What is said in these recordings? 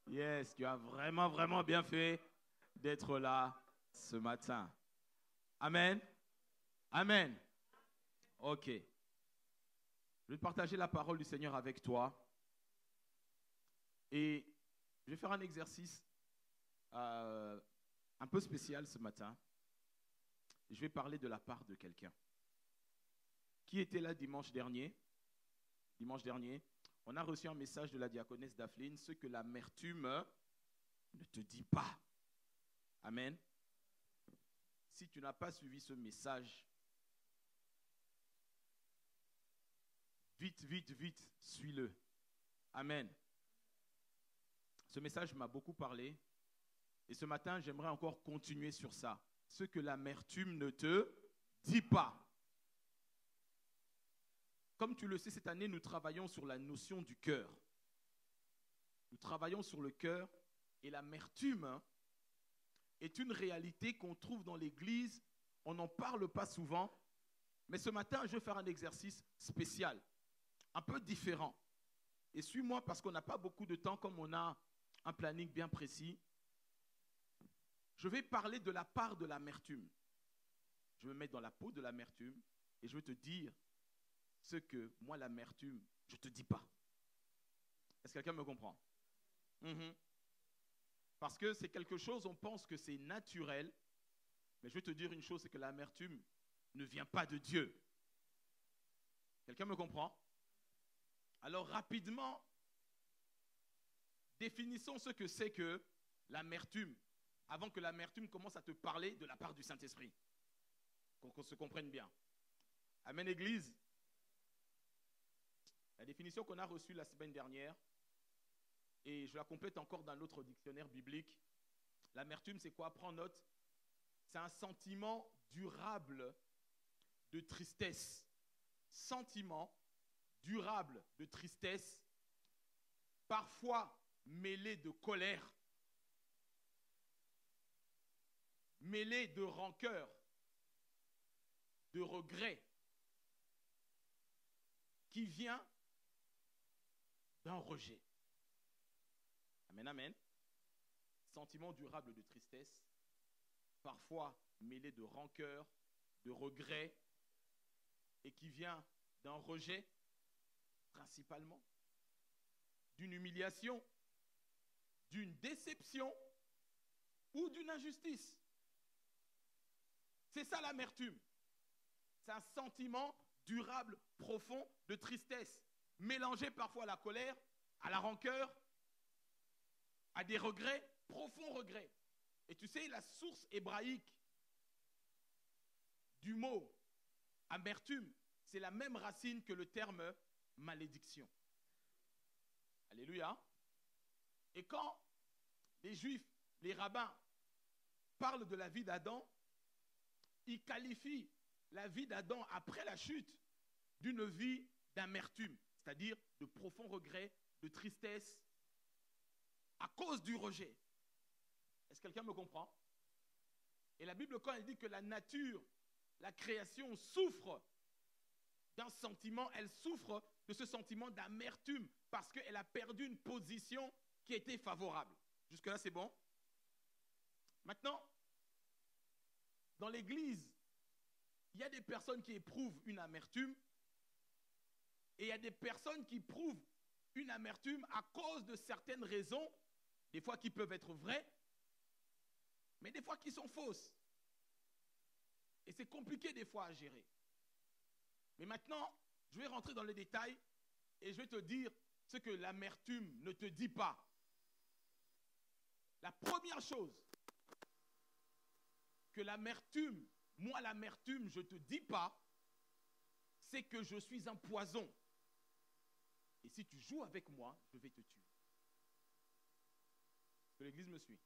Yes, tu as vraiment, vraiment bien fait d'être là ce matin. Amen. Amen. Ok. Je vais partager la parole du Seigneur avec toi. Et je vais faire un exercice euh, un peu spécial ce matin. Je vais parler de la part de quelqu'un. Qui était là dimanche dernier? Dimanche dernier, on a reçu un message de la diaconesse Dapheline, ce que l'amertume ne te dit pas. Amen. Si tu n'as pas suivi ce message, vite, vite, vite, suis-le. Amen. Ce message m'a beaucoup parlé. Et ce matin, j'aimerais encore continuer sur ça. Ce que l'amertume ne te dit pas. Comme tu le sais, cette année, nous travaillons sur la notion du cœur. Nous travaillons sur le cœur et l'amertume est une réalité qu'on trouve dans l'Église. On n'en parle pas souvent. Mais ce matin, je vais faire un exercice spécial, un peu différent. Et suis-moi parce qu'on n'a pas beaucoup de temps, comme on a un planning bien précis. Je vais parler de la part de l'amertume. Je vais me mettre dans la peau de l'amertume et je vais te dire ce que moi, l'amertume, je ne te dis pas. Est-ce que quelqu'un me comprend? Mhm. Parce que c'est quelque chose, on pense que c'est naturel, mais je vais te dire une chose, c'est que l'amertume ne vient pas de Dieu. Quelqu'un me comprend? Alors rapidement, définissons ce que c'est que l'amertume, avant que l'amertume commence à te parler de la part du Saint-Esprit. Qu'on se comprenne bien. Amen, Église. La définition qu'on a reçue la semaine dernière, et je la complète encore dans l'autre dictionnaire biblique, l'amertume, c'est quoi? Prends note. C'est un sentiment durable de tristesse. Sentiment durable de tristesse, parfois mêlé de colère, mêlé de rancœur, de regret, qui vient d'un rejet. Amen, amen. Sentiment durable de tristesse, parfois mêlé de rancœur, de regret, et qui vient d'un rejet, principalement, d'une humiliation, d'une déception ou d'une injustice. C'est ça l'amertume. C'est un sentiment durable, profond de tristesse, mélangé parfois à la colère, à la rancœur, à des regrets, profonds regrets. Et tu sais, la source hébraïque du mot amertume, c'est la même racine que le terme malédiction. Alléluia. Et quand les Juifs, les rabbins parlent de la vie d'Adam, ils qualifient la vie d'Adam après la chute d'une vie d'amertume, c'est-à-dire de profonds regrets, de tristesse, à cause du rejet. Est-ce que quelqu'un me comprend? Et la Bible, quand elle dit que la nature, la création souffre d'un sentiment, elle souffre de ce sentiment d'amertume parce qu'elle a perdu une position qui était favorable. Jusque-là, c'est bon? Maintenant, dans l'Église, il y a des personnes qui éprouvent une amertume et il y a des personnes qui éprouvent une amertume à cause de certaines raisons, des fois qui peuvent être vraies, mais des fois qui sont fausses. Et c'est compliqué des fois à gérer. Mais maintenant, je vais rentrer dans les détails et je vais te dire ce que l'amertume ne te dit pas. La première chose que l'amertume, moi l'amertume, je ne te dis pas, c'est que je suis un poison. Et si tu joues avec moi, je vais te tuer. Est-ce que l'Église me suit?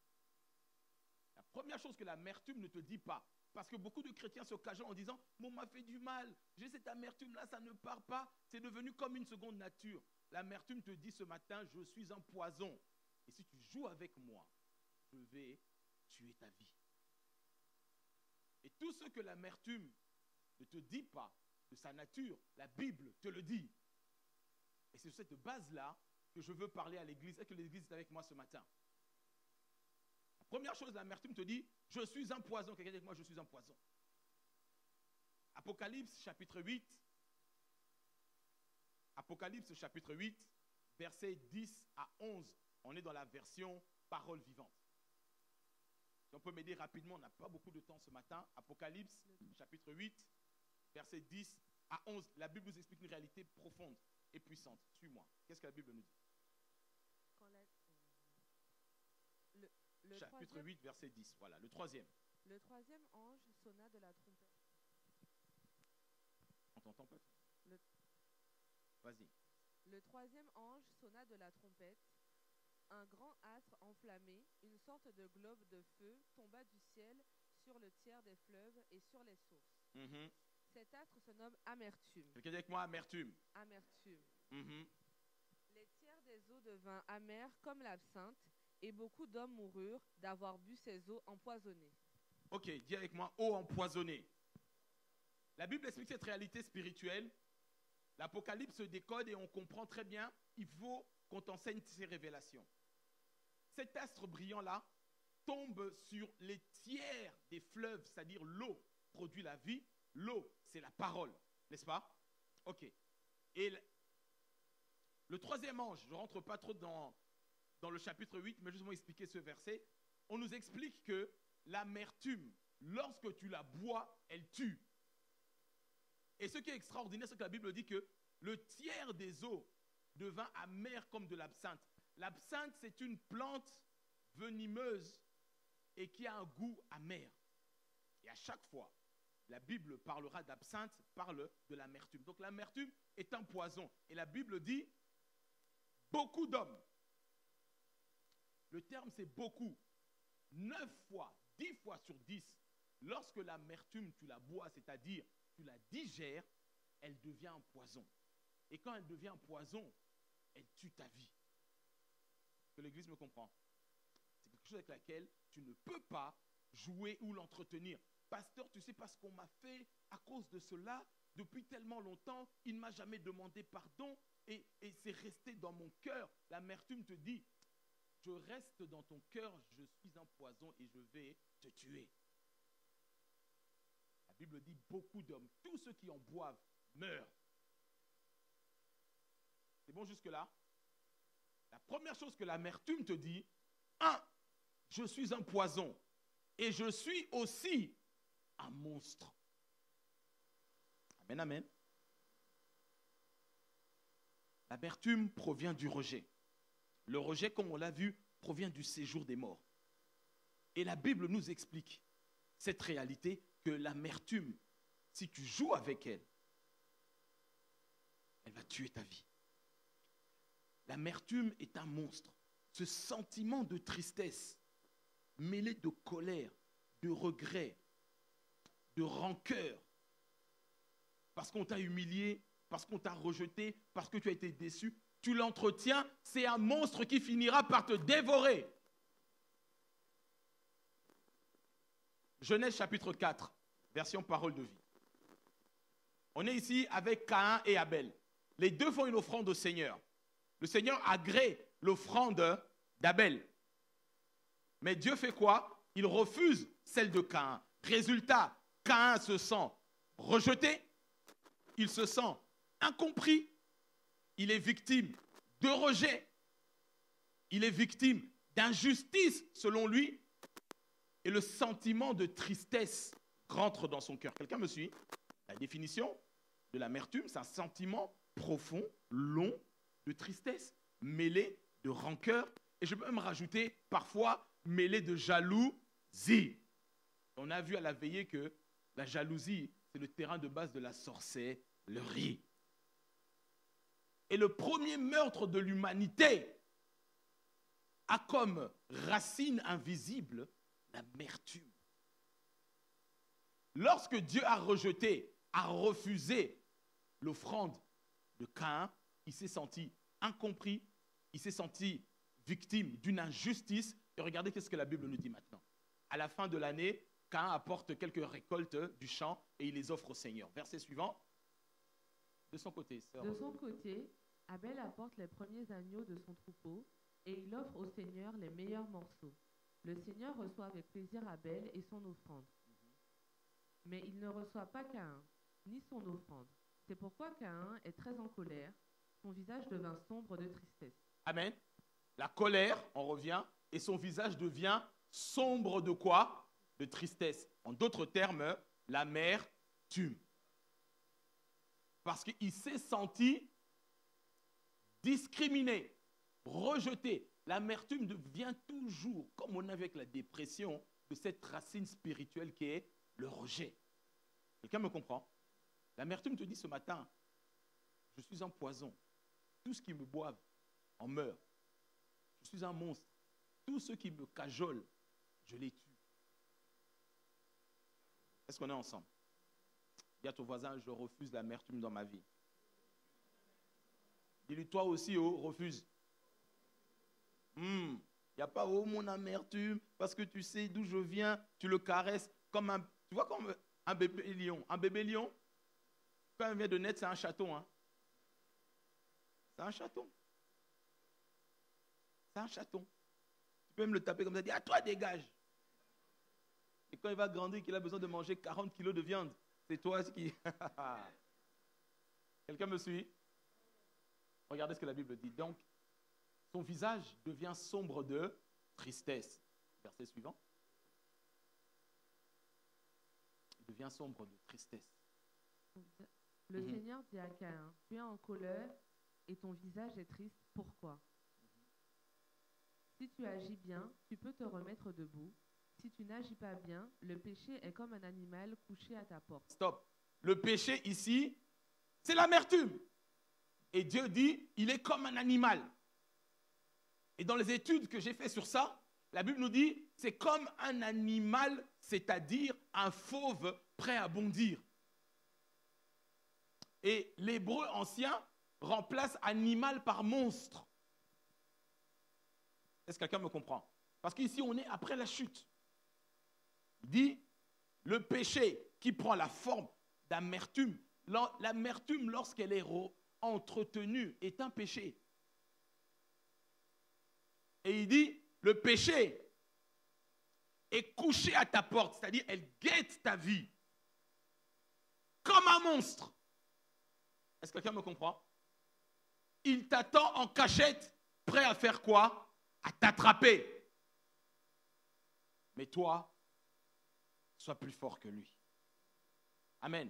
La première chose que l'amertume ne te dit pas, parce que beaucoup de chrétiens se cachent en disant « on m'a fait du mal, j'ai cette amertume-là, ça ne part pas, c'est devenu comme une seconde nature. » L'amertume te dit ce matin « je suis un poison. Et si tu joues avec moi, je vais tuer ta vie. » Et tout ce que l'amertume ne te dit pas de sa nature, la Bible te le dit. Et c'est sur cette base-là que je veux parler à l'église et que l'église est avec moi ce matin. La première chose, l'amertume te dit, je suis un poison. Quelqu'un dit avec moi, je suis un poison. Apocalypse chapitre 8. Apocalypse chapitre 8, versets 10 à 11. On est dans la version parole vivante. Si on peut m'aider rapidement, on n'a pas beaucoup de temps ce matin. Apocalypse chapitre 8, versets 10 à 11. La Bible nous explique une réalité profonde et puissante. Suis-moi. Qu'est-ce que la Bible nous dit? Chapitre 8, verset 10. Voilà, le troisième. Le troisième ange sonna de la trompette. On t'entend pas? Vas-y. Le troisième ange sonna de la trompette. Un grand astre enflammé, une sorte de globe de feu, tomba du ciel sur le tiers des fleuves et sur les sources. Cet astre se nomme amertume. Quelqu'un dit avec moi amertume. Amertume. Les tiers des eaux devinrent amers comme l'absinthe, et beaucoup d'hommes moururent d'avoir bu ces eaux empoisonnées. Ok, dis avec moi, eau empoisonnée. La Bible explique cette réalité spirituelle. L'Apocalypse se décode et on comprend très bien. Il faut qu'on t'enseigne ces révélations. Cet astre brillant-là tombe sur les tiers des fleuves, c'est-à-dire l'eau produit la vie. L'eau, c'est la parole, n'est-ce pas? Ok. Et le troisième ange, je ne rentre pas trop dans le chapitre 8, mais justement expliquer ce verset. On nous explique que l'amertume, lorsque tu la bois, elle tue. Et ce qui est extraordinaire, c'est que la Bible dit que le tiers des eaux devint amer comme de l'absinthe. L'absinthe, c'est une plante venimeuse et qui a un goût amer. Et à chaque fois, la Bible parlera d'absinthe, parle de l'amertume. Donc l'amertume est un poison. Et la Bible dit, beaucoup d'hommes. Le terme, c'est beaucoup. 9 fois, 10 fois sur 10, lorsque l'amertume, tu la bois, c'est-à-dire tu la digères, elle devient un poison. Et quand elle devient un poison, elle tue ta vie. Que l'Église me comprend. C'est quelque chose avec laquelle tu ne peux pas jouer ou l'entretenir. Pasteur, tu sais pas ce qu'on m'a fait à cause de cela. Depuis tellement longtemps, il ne m'a jamais demandé pardon et c'est resté dans mon cœur. L'amertume te dit, je reste dans ton cœur, je suis un poison et je vais te tuer. La Bible dit, beaucoup d'hommes, tous ceux qui en boivent, meurent. C'est bon jusque-là? La première chose que l'amertume te dit, je suis un poison et je suis aussi un monstre. Amen, amen. L'amertume provient du rejet. Le rejet, comme on l'a vu, provient du séjour des morts. Et la Bible nous explique cette réalité que l'amertume, si tu joues avec elle, elle va tuer ta vie. L'amertume est un monstre. Ce sentiment de tristesse, mêlé de colère, de regret, de rancœur, parce qu'on t'a humilié, parce qu'on t'a rejeté, parce que tu as été déçu, tu l'entretiens, c'est un monstre qui finira par te dévorer. Genèse chapitre 4, version parole de vie. On est ici avec Caïn et Abel. Les deux font une offrande au Seigneur. Le Seigneur agrée l'offrande d'Abel. Mais Dieu fait quoi? Il refuse celle de Caïn. Résultat, Caïn se sent rejeté, il se sent incompris, il est victime de rejet, il est victime d'injustice selon lui, et le sentiment de tristesse rentre dans son cœur. Quelqu'un me suit? La définition de l'amertume, c'est un sentiment profond, long, de tristesse, mêlé de rancœur, et je peux même rajouter parfois mêlé de jalousie. On a vu à la veillée que la jalousie, c'est le terrain de base de la sorcellerie. Et le premier meurtre de l'humanité a comme racine invisible l'amertume. Lorsque Dieu a rejeté, a refusé l'offrande de Caïn, il s'est senti incompris, il s'est senti victime d'une injustice. Et regardez ce que la Bible nous dit maintenant. À la fin de l'année, Caïn apporte quelques récoltes du champ et il les offre au Seigneur. Verset suivant. De son côté, sœur. De son côté, Abel apporte les premiers agneaux de son troupeau et il offre au Seigneur les meilleurs morceaux. Le Seigneur reçoit avec plaisir Abel et son offrande. Mais il ne reçoit pas Caïn, ni son offrande. C'est pourquoi Caïn est très en colère. Son visage devint sombre de tristesse. Amen. La colère, on revient, et son visage devient sombre de quoi? De tristesse. En d'autres termes, l'amertume. Parce qu'il s'est senti discriminé, rejeté. L'amertume devient toujours, comme on a vu avec la dépression, de cette racine spirituelle qui est le rejet. Quelqu'un me comprend? L'amertume te dit ce matin, je suis un poison. Tous ceux qui me boivent en meurent. Je suis un monstre. Tous ceux qui me cajolent, je les tue. Est-ce qu'on est ensemble? Dis à ton voisin, je refuse l'amertume dans ma vie. Dis-lui, toi aussi, oh, refuse. Il n'y a pas, oh, mon amertume, parce que tu sais d'où je viens, tu le caresses comme un, tu vois, comme un bébé lion. Un bébé lion, quand il vient de naître, c'est un chaton. Hein. C'est un chaton. C'est un chaton. Tu peux même le taper comme ça, dire, à toi, dégage. Et quand il va grandir, qu'il a besoin de manger 40 kilos de viande, c'est toi qui... Quelqu'un me suit? Regardez ce que la Bible dit. Donc, son visage devient sombre de tristesse. Verset suivant. Il devient sombre de tristesse. Le Seigneur dit à Caïn, tu es en colère et ton visage est triste. Pourquoi? Si tu agis bien, tu peux te remettre debout. Si tu n'agis pas bien, le péché est comme un animal couché à ta porte. Stop. Le péché ici, c'est l'amertume. Et Dieu dit, il est comme un animal. Et dans les études que j'ai faites sur ça, la Bible nous dit, c'est comme un animal, c'est-à-dire un fauve prêt à bondir. Et l'hébreu ancien remplace animal par monstre. Est-ce que quelqu'un me comprend? Parce qu'ici, on est après la chute. Il dit, le péché qui prend la forme d'amertume, l'amertume lorsqu'elle est entretenue est un péché. Et il dit, le péché est couché à ta porte, c'est-à-dire elle guette ta vie comme un monstre. Est-ce que quelqu'un me comprend? Il t'attend en cachette, prêt à faire quoi? À t'attraper. Mais toi, sois plus fort que lui. Amen.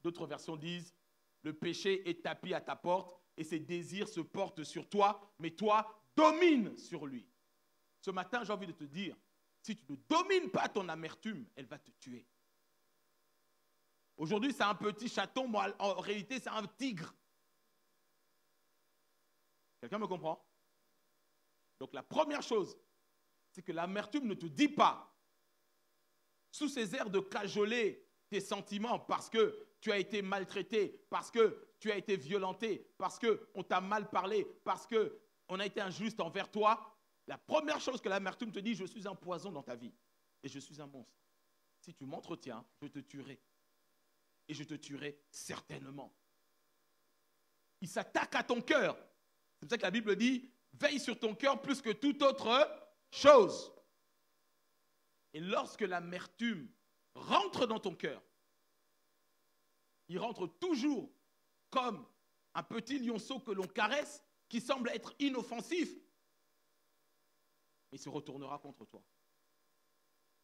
D'autres versions disent, le péché est tapis à ta porte et ses désirs se portent sur toi, mais toi, domine sur lui. Ce matin, j'ai envie de te dire, si tu ne domines pas ton amertume, elle va te tuer. Aujourd'hui, c'est un petit chaton, mais en réalité, c'est un tigre. Quelqu'un me comprend? Donc la première chose, c'est que l'amertume ne te dit pas, sous ces airs de cajoler tes sentiments parce que tu as été maltraité, parce que tu as été violenté, parce qu'on t'a mal parlé, parce qu'on a été injuste envers toi, la première chose que l'amertume te dit, je suis un poison dans ta vie et je suis un monstre. Si tu m'entretiens, je te tuerai. Et je te tuerai certainement. Il s'attaque à ton cœur. C'est pour ça que la Bible dit, veille sur ton cœur plus que toute autre chose. Et lorsque l'amertume rentre dans ton cœur, il rentre toujours comme un petit lionceau que l'on caresse, qui semble être inoffensif, mais il se retournera contre toi.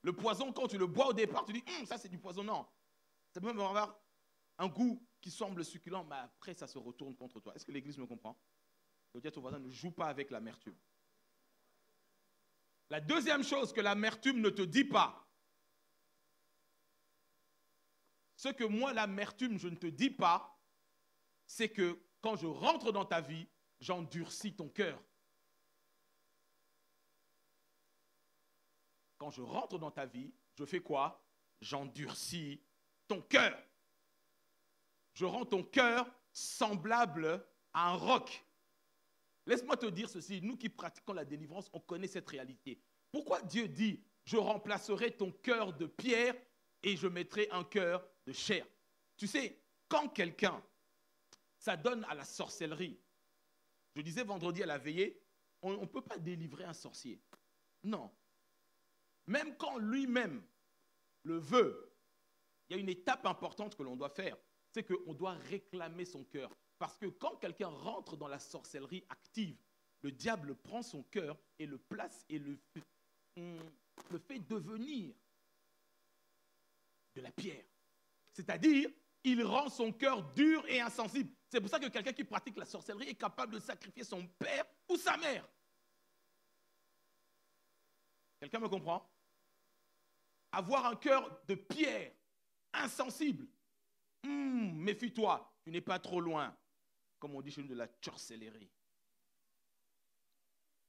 Le poison, quand tu le bois au départ, tu dis, ça c'est du poison. Non, ça peut même avoir un goût qui semble succulent, mais après ça se retourne contre toi. Est-ce que l'Église me comprend? Je veux dire à ton voisin, ne joue pas avec l'amertume. La deuxième chose que l'amertume ne te dit pas, ce que moi, l'amertume, je ne te dis pas, c'est que quand je rentre dans ta vie, j'endurcis ton cœur. Quand je rentre dans ta vie, je fais quoi? J'endurcis ton cœur. Je rends ton cœur semblable à un roc. Laisse-moi te dire ceci, nous qui pratiquons la délivrance, on connaît cette réalité. Pourquoi Dieu dit, je remplacerai ton cœur de pierre et je mettrai un cœur de chair? Tu sais, quand quelqu'un s'adonne à la sorcellerie. Je disais vendredi à la veillée, on ne peut pas délivrer un sorcier. Non. Même quand lui-même le veut, il y a une étape importante que l'on doit faire. C'est qu'on doit réclamer son cœur. Parce que quand quelqu'un rentre dans la sorcellerie active, le diable prend son cœur et le place et le fait devenir de la pierre. C'est-à-dire, il rend son cœur dur et insensible. C'est pour ça que quelqu'un qui pratique la sorcellerie est capable de sacrifier son père ou sa mère. Quelqu'un me comprend? Avoir un cœur de pierre, insensible. Méfie-toi, tu n'es pas trop loin. Comme on dit chez nous, de la sorcellerie.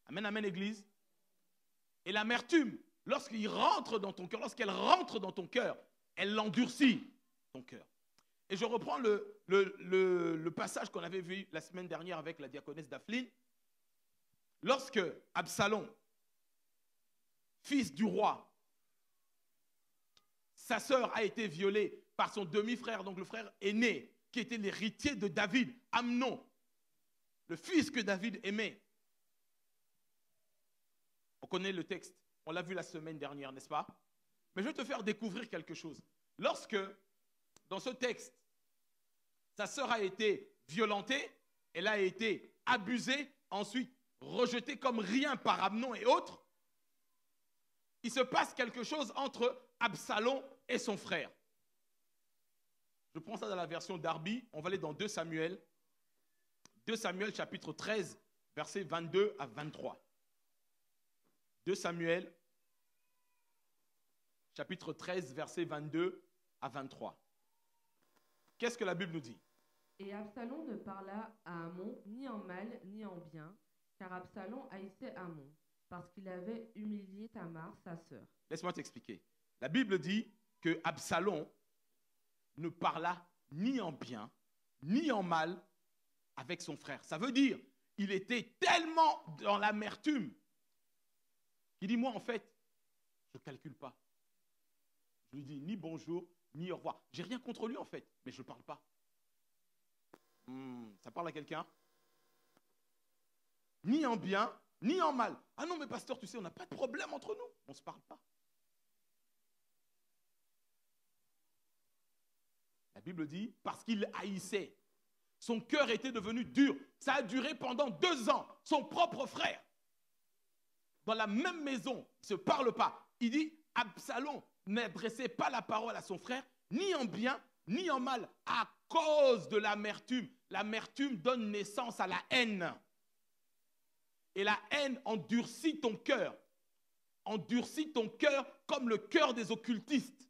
Amen, amen, Église. Et l'amertume, lorsqu'il rentre dans ton cœur, lorsqu'elle rentre dans ton cœur, elle l'endurcit, ton cœur. Et je reprends le passage qu'on avait vu la semaine dernière avec la diaconesse Dapheline. Lorsque Absalom, fils du roi, sa sœur a été violée par son demi-frère, donc le frère aîné, qui était l'héritier de David, Amnon, le fils que David aimait. On connaît le texte, on l'a vu la semaine dernière, n'est-ce pas? Mais je vais te faire découvrir quelque chose. Lorsque, dans ce texte, sa sœur a été violentée, elle a été abusée, ensuite rejetée comme rien par Amnon et autres, il se passe quelque chose entre Absalom et son frère. Je prends ça dans la version Darby, on va aller dans 2 Samuel. 2 Samuel chapitre 13, versets 22 à 23. 2 Samuel chapitre 13, versets 22 à 23. Qu'est-ce que la Bible nous dit? Et Absalom ne parla à Amnon ni en mal ni en bien, car Absalom haïssait Amnon, parce qu'il avait humilié Tamar, sa sœur. Laisse-moi t'expliquer. La Bible dit que Absalom ne parla ni en bien, ni en mal avec son frère. Ça veut dire, il était tellement dans l'amertume qu'il dit, moi en fait, je ne calcule pas. Je lui dis ni bonjour, ni au revoir. J'ai rien contre lui en fait, mais je ne parle pas. Ça parle à quelqu'un? Ni en bien, ni en mal. Ah non, mais pasteur, tu sais, on n'a pas de problème entre nous. On ne se parle pas. La Bible dit, parce qu'il haïssait. Son cœur était devenu dur. Ça a duré pendant 2 ans. Son propre frère, dans la même maison, il ne se parle pas. Il dit, Absalom n'adressait pas la parole à son frère, ni en bien, ni en mal, à cause de l'amertume. L'amertume donne naissance à la haine. Et la haine endurcit ton cœur. Endurcit ton cœur comme le cœur des occultistes.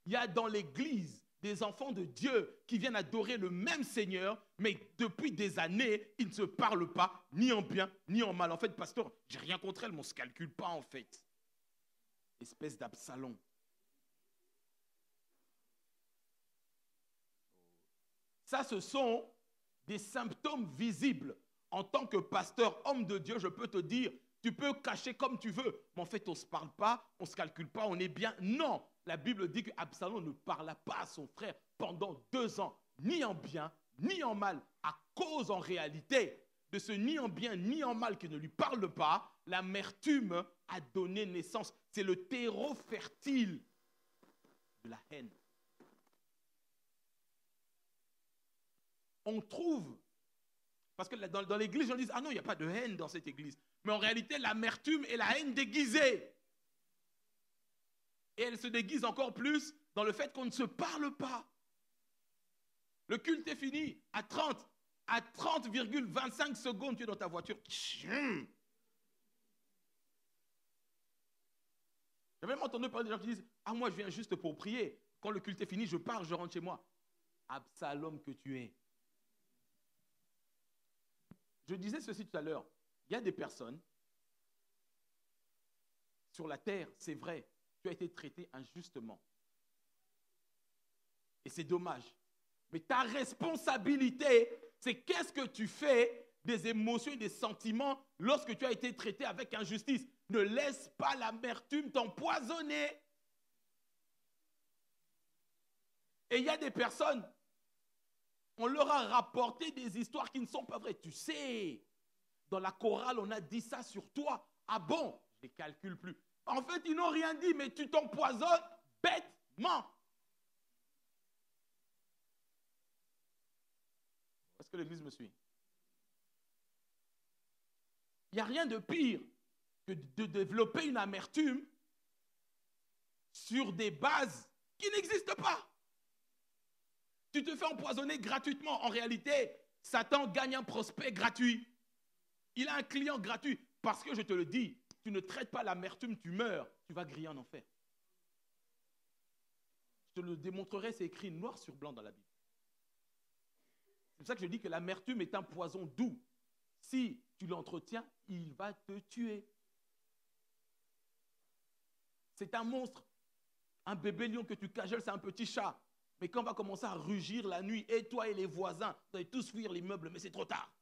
Il y a dans l'église des enfants de Dieu qui viennent adorer le même Seigneur, mais depuis des années, ils ne se parlent pas, ni en bien, ni en mal. En fait, pasteur, j'ai rien contre elle, mais on ne se calcule pas en fait. Espèce d'Absalom. Ça, ce sont des symptômes visibles. En tant que pasteur, homme de Dieu, je peux te dire, tu peux cacher comme tu veux, mais en fait, on ne se parle pas, on ne se calcule pas, on est bien. Non, la Bible dit qu'Absalom ne parla pas à son frère pendant 2 ans, ni en bien, ni en mal, à cause en réalité de ce ni en bien, ni en mal qui ne lui parle pas. L'amertume a donné naissance. C'est le terreau fertile de la haine. On trouve, parce que dans l'église, on dit, ah non, il n'y a pas de haine dans cette église. Mais en réalité, l'amertume est la haine déguisée. Et elle se déguise encore plus dans le fait qu'on ne se parle pas. Le culte est fini. À 30,25 secondes, tu es dans ta voiture. J'avais même entendu parler des gens qui disent, ah moi je viens juste pour prier. Quand le culte est fini, je pars, je rentre chez moi. Absalom que tu es. Je disais ceci tout à l'heure. Il y a des personnes sur la terre, c'est vrai, tu as été traité injustement. Et c'est dommage. Mais ta responsabilité, c'est qu'est-ce que tu fais des émotions et des sentiments lorsque tu as été traité avec injustice. Ne laisse pas l'amertume t'empoisonner. Et il y a des personnes, On leur a rapporté des histoires qui ne sont pas vraies. Tu sais, dans la chorale, on a dit ça sur toi. Ah bon? Je ne les calcule plus. En fait, ils n'ont rien dit, mais tu t'empoisonnes bêtement. Est-ce que l'église me suit? Il n'y a rien de pire que de développer une amertume sur des bases qui n'existent pas. Tu te fais empoisonner gratuitement. En réalité, Satan gagne un prospect gratuit. Il a un client gratuit. Parce que je te le dis, tu ne traites pas l'amertume, tu meurs, tu vas griller en enfer. Je te le démontrerai, c'est écrit noir sur blanc dans la Bible. C'est pour ça que je dis que l'amertume est un poison doux. Si tu l'entretiens, il va te tuer. C'est un monstre. Un bébé lion que tu cajoles, c'est un petit chat. Mais quand on va commencer à rugir la nuit, et toi et les voisins, vous allez tous fuir l'immeuble, mais c'est trop tard.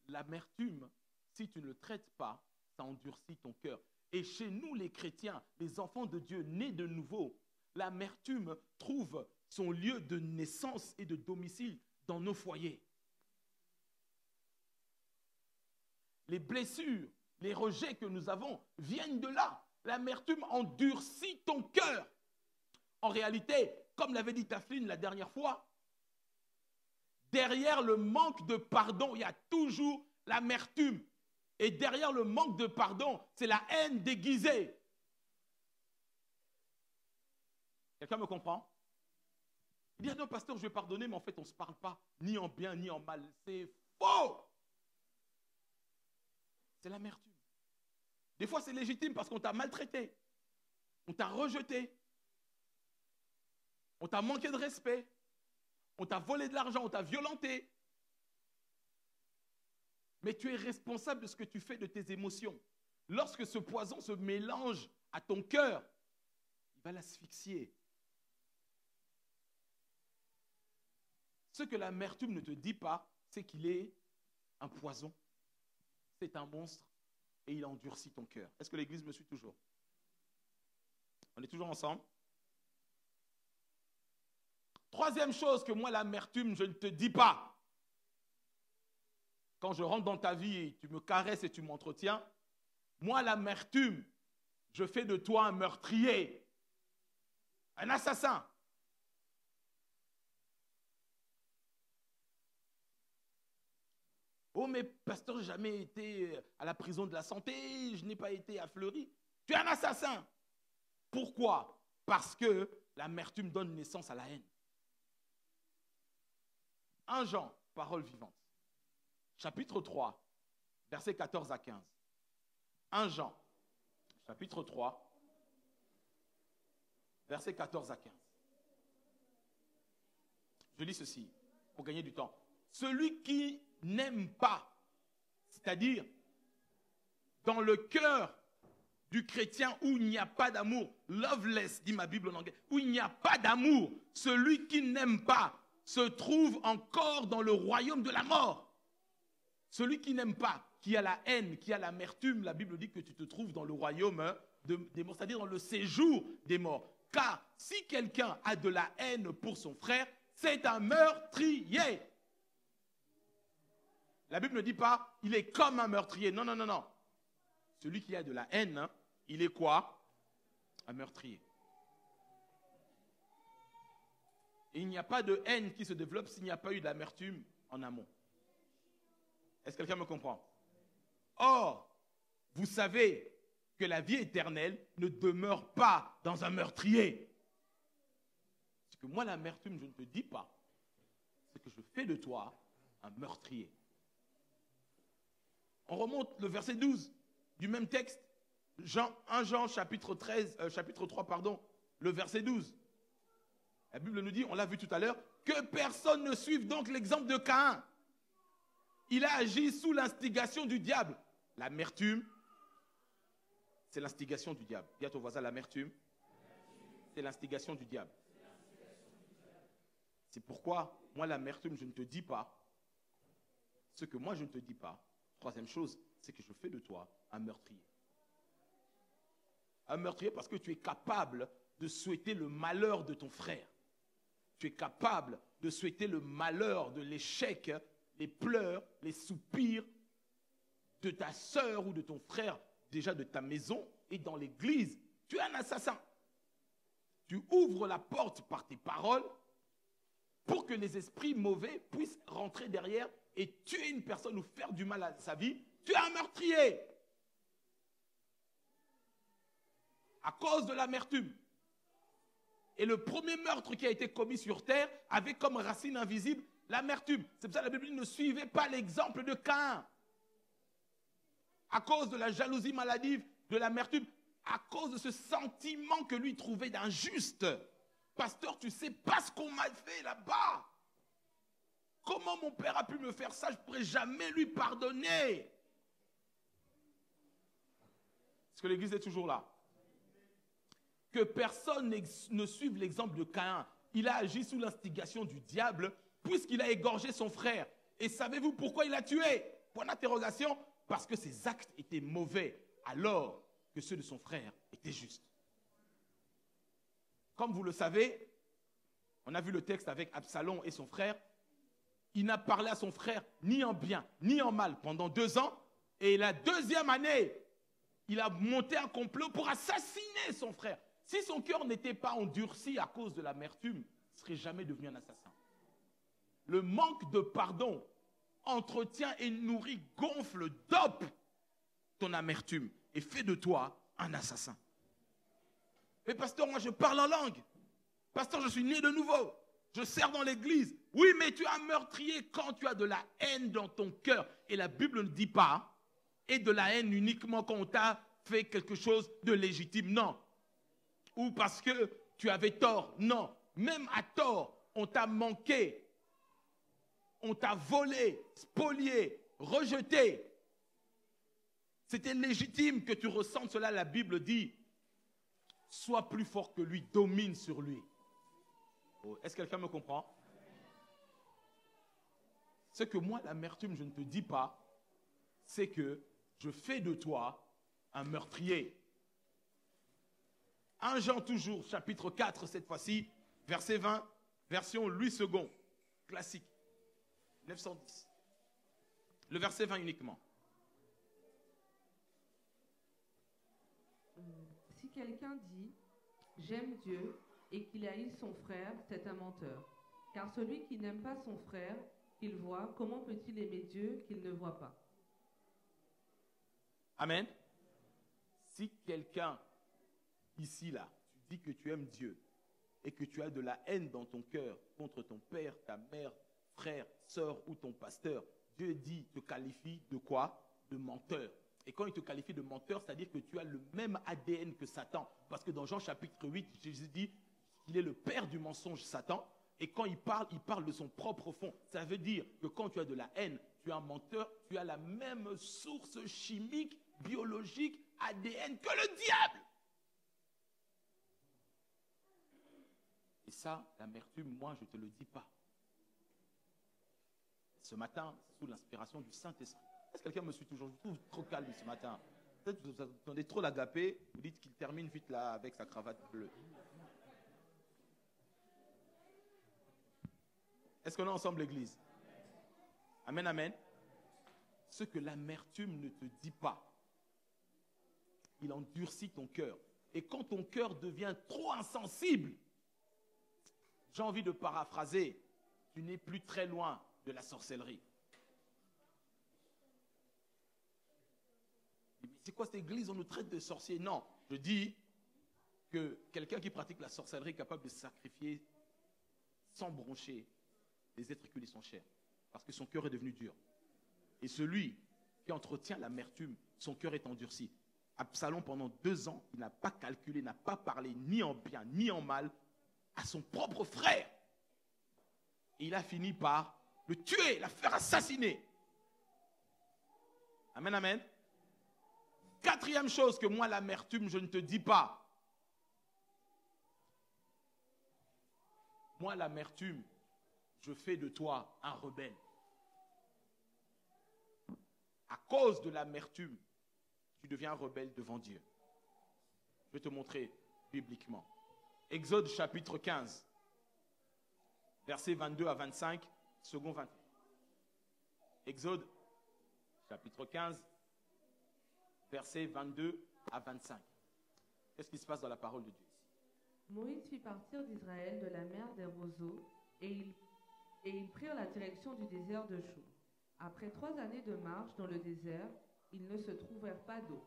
L'amertume, si tu ne le traites pas, ça endurcit ton cœur. Et chez nous, les chrétiens, les enfants de Dieu nés de nouveau, l'amertume trouve son lieu de naissance et de domicile dans nos foyers. Les blessures, les rejets que nous avons viennent de là. L'amertume endurcit ton cœur. En réalité, comme l'avait dit Tafline la dernière fois, derrière le manque de pardon, il y a toujours l'amertume. Et derrière le manque de pardon, c'est la haine déguisée. Quelqu'un me comprend? Il dit, ah non, pasteur, je vais pardonner, mais en fait, on ne se parle pas, ni en bien, ni en mal. C'est faux! C'est l'amertume. Des fois, c'est légitime parce qu'on t'a maltraité, on t'a rejeté, on t'a manqué de respect, on t'a volé de l'argent, on t'a violenté. Mais tu es responsable de ce que tu fais de tes émotions. Lorsque ce poison se mélange à ton cœur, il va l'asphyxier. Ce que l'amertume ne te dit pas, c'est qu'il est un poison, c'est un monstre et il endurcit ton cœur. Est-ce que l'église me suit toujours? On est toujours ensemble? Troisième chose que moi, l'amertume, je ne te dis pas. Quand je rentre dans ta vie et tu me caresses et tu m'entretiens, moi, l'amertume, je fais de toi un meurtrier, un assassin. Oh, mais pasteur, je n'ai jamais été à la prison de la santé, je n'ai pas été à Fleury. Tu es un assassin. Pourquoi? Parce que l'amertume donne naissance à la haine. 1 Jean, parole vivante. Chapitre 3, versets 14 à 15. 1 Jean, chapitre 3, versets 14 à 15. Je lis ceci pour gagner du temps. Celui qui n'aime pas, c'est-à-dire dans le cœur du chrétien où il n'y a pas d'amour, loveless, dit ma Bible en anglais, où il n'y a pas d'amour, celui qui n'aime pas se trouve encore dans le royaume de la mort. Celui qui n'aime pas, qui a la haine, qui a l'amertume, la Bible dit que tu te trouves dans le royaume des morts, c'est-à-dire dans le séjour des morts. Car si quelqu'un a de la haine pour son frère, c'est un meurtrier. La Bible ne dit pas, il est comme un meurtrier. Non, non, non, non. Celui qui a de la haine, il est quoi? Un meurtrier. Et il n'y a pas de haine qui se développe s'il n'y a pas eu d'amertume en amont. Est-ce que quelqu'un me comprend? Or, vous savez que la vie éternelle ne demeure pas dans un meurtrier. Ce que moi, l'amertume, je ne te dis pas, c'est que je fais de toi un meurtrier. On remonte le verset 12 du même texte, 1 Jean chapitre 3, le verset 12. La Bible nous dit, on l'a vu tout à l'heure, que personne ne suive donc l'exemple de Caïn. Il a agi sous l'instigation du diable. L'amertume, c'est l'instigation du diable. Dis à ton voisin, l'amertume, c'est l'instigation du diable. C'est pourquoi, moi, l'amertume, je ne te dis pas. Ce que moi, je ne te dis pas. Troisième chose, c'est que je fais de toi un meurtrier. Un meurtrier parce que tu es capable de souhaiter le malheur de ton frère. tu es capable de souhaiter le malheur, de l'échec, les pleurs, les soupirs de ta sœur ou de ton frère, déjà de ta maison et dans l'église, tu es un assassin. Tu ouvres la porte par tes paroles pour que les esprits mauvais puissent rentrer derrière et tuer une personne ou faire du mal à sa vie. Tu es un meurtrier. À cause de l'amertume. Et le premier meurtre qui a été commis sur terre avait comme racine invisible l'amertume. C'est pour ça que la Bible dit, ne suivez pas l'exemple de Caïn. À cause de la jalousie maladive, de l'amertume, à cause de ce sentiment que lui trouvait d'injuste. Pasteur, tu ne sais pas ce qu'on m'a fait là-bas. Comment mon père a pu me faire ça? Je ne pourrais jamais lui pardonner. Est-ce que l'église est toujours là? Que personne ne suive l'exemple de Caïn. Il a agi sous l'instigation du diable puisqu'il a égorgé son frère. Et savez-vous pourquoi il l'a tué? Point d'interrogation. Parce que ses actes étaient mauvais alors que ceux de son frère étaient justes. Comme vous le savez, on a vu le texte avec Absalom et son frère. Il n'a parlé à son frère ni en bien ni en mal pendant 2 ans. Et la 2e année, il a monté un complot pour assassiner son frère. Si son cœur n'était pas endurci à cause de l'amertume, il ne serait jamais devenu un assassin. Le manque de pardon entretient et nourrit, gonfle, dope ton amertume et fait de toi un assassin. Mais pasteur, moi je parle en langue. Pasteur, je suis né de nouveau. Je sers dans l'église. Oui, mais tu es un meurtrier quand tu as de la haine dans ton cœur. Et la Bible ne dit pas, et de la haine uniquement quand on t'a fait quelque chose de légitime. Non. Ou parce que tu avais tort. Non. Même à tort, on t'a manqué. On t'a volé, spolié, rejeté. C'était légitime que tu ressentes cela. La Bible dit, sois plus fort que lui, domine sur lui. Oh, est-ce que quelqu'un me comprend? Ce que moi, l'amertume, je ne te dis pas, c'est que je fais de toi un meurtrier. 1 Jean toujours, chapitre 4, cette fois-ci, verset 20, version Louis II, classique, 910. Le verset 20 uniquement. Si quelqu'un dit « J'aime Dieu » et qu'il haït son frère, c'est un menteur. Car celui qui n'aime pas son frère, qu'il voit, comment peut-il aimer Dieu qu'il ne voit pas? Amen. Si quelqu'un, ici, là, tu dis que tu aimes Dieu et que tu as de la haine dans ton cœur contre ton père, ta mère, frère, sœur ou ton pasteur, Dieu dit, te qualifie de quoi? De menteur. Et quand il te qualifie de menteur, c'est-à-dire que tu as le même ADN que Satan. Parce que dans Jean chapitre 8, Jésus dit qu'il est le père du mensonge, Satan. Et quand il parle de son propre fond. Ça veut dire que quand tu as de la haine, tu es un menteur, tu as la même source chimique, biologique, ADN que le diable. Et ça, l'amertume, moi, je ne te le dis pas. Ce matin, sous l'inspiration du Saint-Esprit. Est-ce que quelqu'un me suit toujours? Je trouve trop calme ce matin. Peut-être que vous attendez trop l'agapé. Vous dites qu'il termine vite là avec sa cravate bleue. Est-ce qu'on est ensemble, l'église? Amen, amen. Ce que l'amertume ne te dit pas, il endurcit ton cœur. Et quand ton cœur devient trop insensible, j'ai envie de paraphraser, tu n'es plus très loin de la sorcellerie. C'est quoi cette église? On nous traite de sorciers. Non, je dis que quelqu'un qui pratique la sorcellerie est capable de sacrifier sans broncher les êtres qui lui sont chers. Parce que son cœur est devenu dur. Et celui qui entretient l'amertume, son cœur est endurci. Absalom, pendant 2 ans, il n'a pas calculé, n'a pas parlé ni en bien ni en mal à son propre frère. Et il a fini par le tuer, la faire assassiner. Amen, amen. 4e chose que moi, l'amertume, je ne te dis pas. Moi, l'amertume, je fais de toi un rebelle. À cause de l'amertume, tu deviens un rebelle devant Dieu. Je vais te montrer bibliquement. Exode chapitre 15. versets 22 à 25, second 21. Exode, chapitre 15, versets 22 à 25. Qu'est-ce qui se passe dans la parole de Dieu ici? Moïse fit partir d'Israël de la mer des roseaux, et ils prirent la direction du désert de Chou. Après 3 années de marche dans le désert, ils ne se trouvèrent pas d'eau.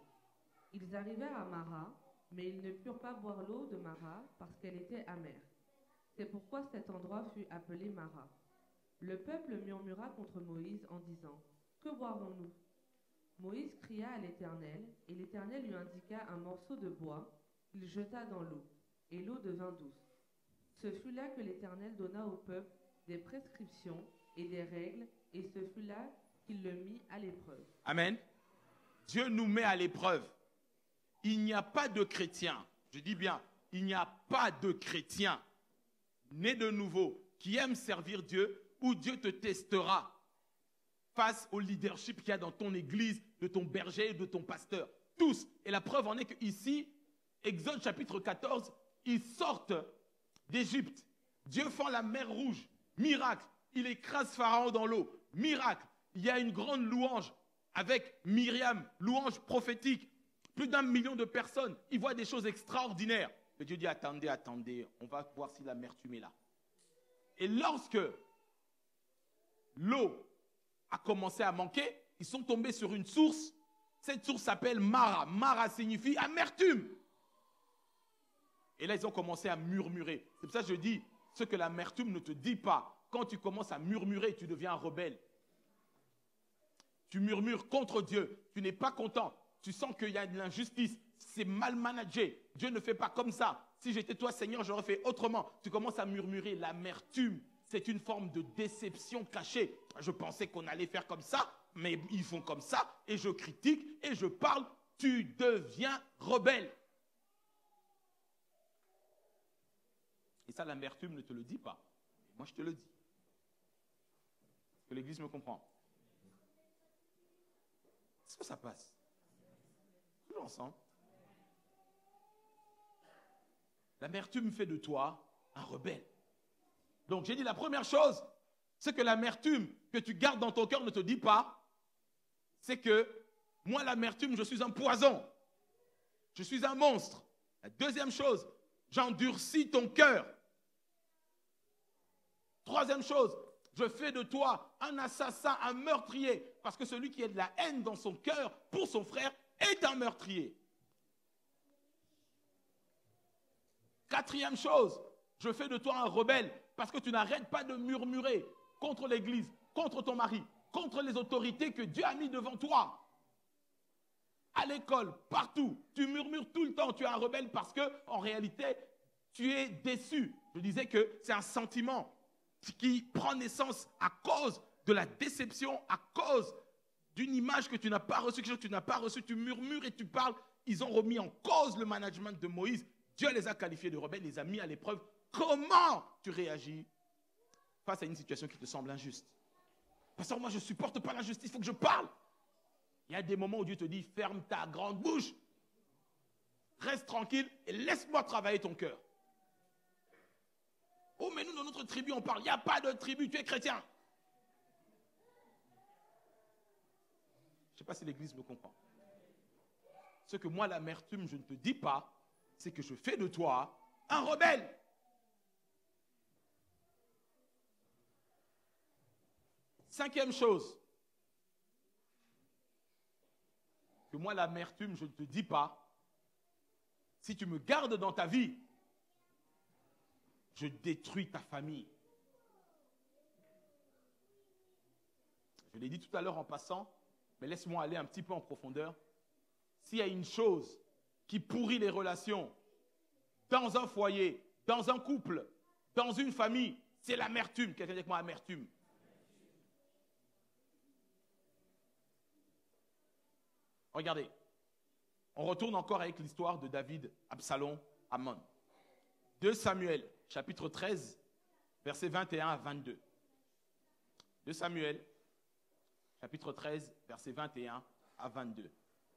Ils arrivèrent à Mara, mais ils ne purent pas boire l'eau de Mara parce qu'elle était amère. C'est pourquoi cet endroit fut appelé Mara. Le peuple murmura contre Moïse en disant « Que boirons-nous » Moïse cria à l'Éternel, et l'Éternel lui indiqua un morceau de bois qu'il jeta dans l'eau, et l'eau devint douce. Ce fut là que l'Éternel donna au peuple des prescriptions et des règles, et ce fut là qu'il le mit à l'épreuve. Amen. Dieu nous met à l'épreuve. Il n'y a pas de chrétien, je dis bien, il n'y a pas de chrétien né de nouveau qui aime servir Dieu où Dieu te testera face au leadership qu'il y a dans ton église, de ton berger et de ton pasteur. Tous. Et la preuve en est qu'ici, Exode chapitre 14, ils sortent d'Égypte. Dieu fend la mer Rouge. Miracle. Il écrase Pharaon dans l'eau. Miracle. Il y a une grande louange avec Myriam, louange prophétique. Plus d'1 million de personnes. Ils voient des choses extraordinaires. Mais Dieu dit, attendez, attendez, on va voir si l'amertume est là. Et lorsque l'eau a commencé à manquer, ils sont tombés sur une source. Cette source s'appelle Mara. Mara signifie amertume. Et là, ils ont commencé à murmurer. C'est pour ça que je dis, ce que l'amertume ne te dit pas. Quand tu commences à murmurer, tu deviens un rebelle. Tu murmures contre Dieu. Tu n'es pas content. Tu sens qu'il y a de l'injustice. C'est mal managé. Dieu ne fait pas comme ça. Si j'étais toi, Seigneur, j'aurais fait autrement. Tu commences à murmurer. L'amertume, c'est une forme de déception cachée. Je pensais qu'on allait faire comme ça, mais ils font comme ça. Et je critique et je parle. Tu deviens rebelle. Et ça, l'amertume ne te le dit pas. Moi, je te le dis. Est-ce que l'Église me comprend? Est-ce que ça passe? Toujours ensemble. L'amertume fait de toi un rebelle. Donc, j'ai dit la première chose, c'est que l'amertume que tu gardes dans ton cœur ne te dit pas, c'est que moi, l'amertume, je suis un poison. Je suis un monstre. La deuxième chose, j'endurcis ton cœur. Troisième chose, je fais de toi un assassin, un meurtrier, parce que celui qui a de la haine dans son cœur pour son frère est un meurtrier. Quatrième chose, je fais de toi un rebelle, parce que tu n'arrêtes pas de murmurer contre l'Église, contre ton mari, contre les autorités que Dieu a mis devant toi. À l'école, partout, tu murmures tout le temps, tu es un rebelle parce que, en réalité, tu es déçu. Je disais que c'est un sentiment qui prend naissance à cause de la déception, à cause d'une image que tu n'as pas reçue, quelque chose que tu n'as pas reçu, tu murmures et tu parles. Ils ont remis en cause le management de Moïse. Dieu les a qualifiés de rebelles, les a mis à l'épreuve. Comment tu réagis face à une situation qui te semble injuste? Pasteur, moi je ne supporte pas l'injustice, il faut que je parle. Il y a des moments où Dieu te dit, ferme ta grande bouche. Reste tranquille et laisse-moi travailler ton cœur. Oh, mais nous, dans notre tribu, on parle. Il n'y a pas de tribu, tu es chrétien. Je ne sais pas si l'Église me comprend. Ce que moi, l'amertume, je ne te dis pas, c'est que je fais de toi un rebelle. Cinquième chose, que moi, l'amertume, je ne te dis pas, si tu me gardes dans ta vie, je détruis ta famille. Je l'ai dit tout à l'heure en passant, mais laisse-moi aller un petit peu en profondeur. S'il y a une chose qui pourrit les relations dans un foyer, dans un couple, dans une famille, c'est l'amertume. Quelqu'un dit avec moi, amertume. Regardez, on retourne encore avec l'histoire de David, Absalom, Amnon. 2 Samuel, chapitre 13, versets 21 à 22. 2 Samuel, chapitre 13, versets 21 à 22.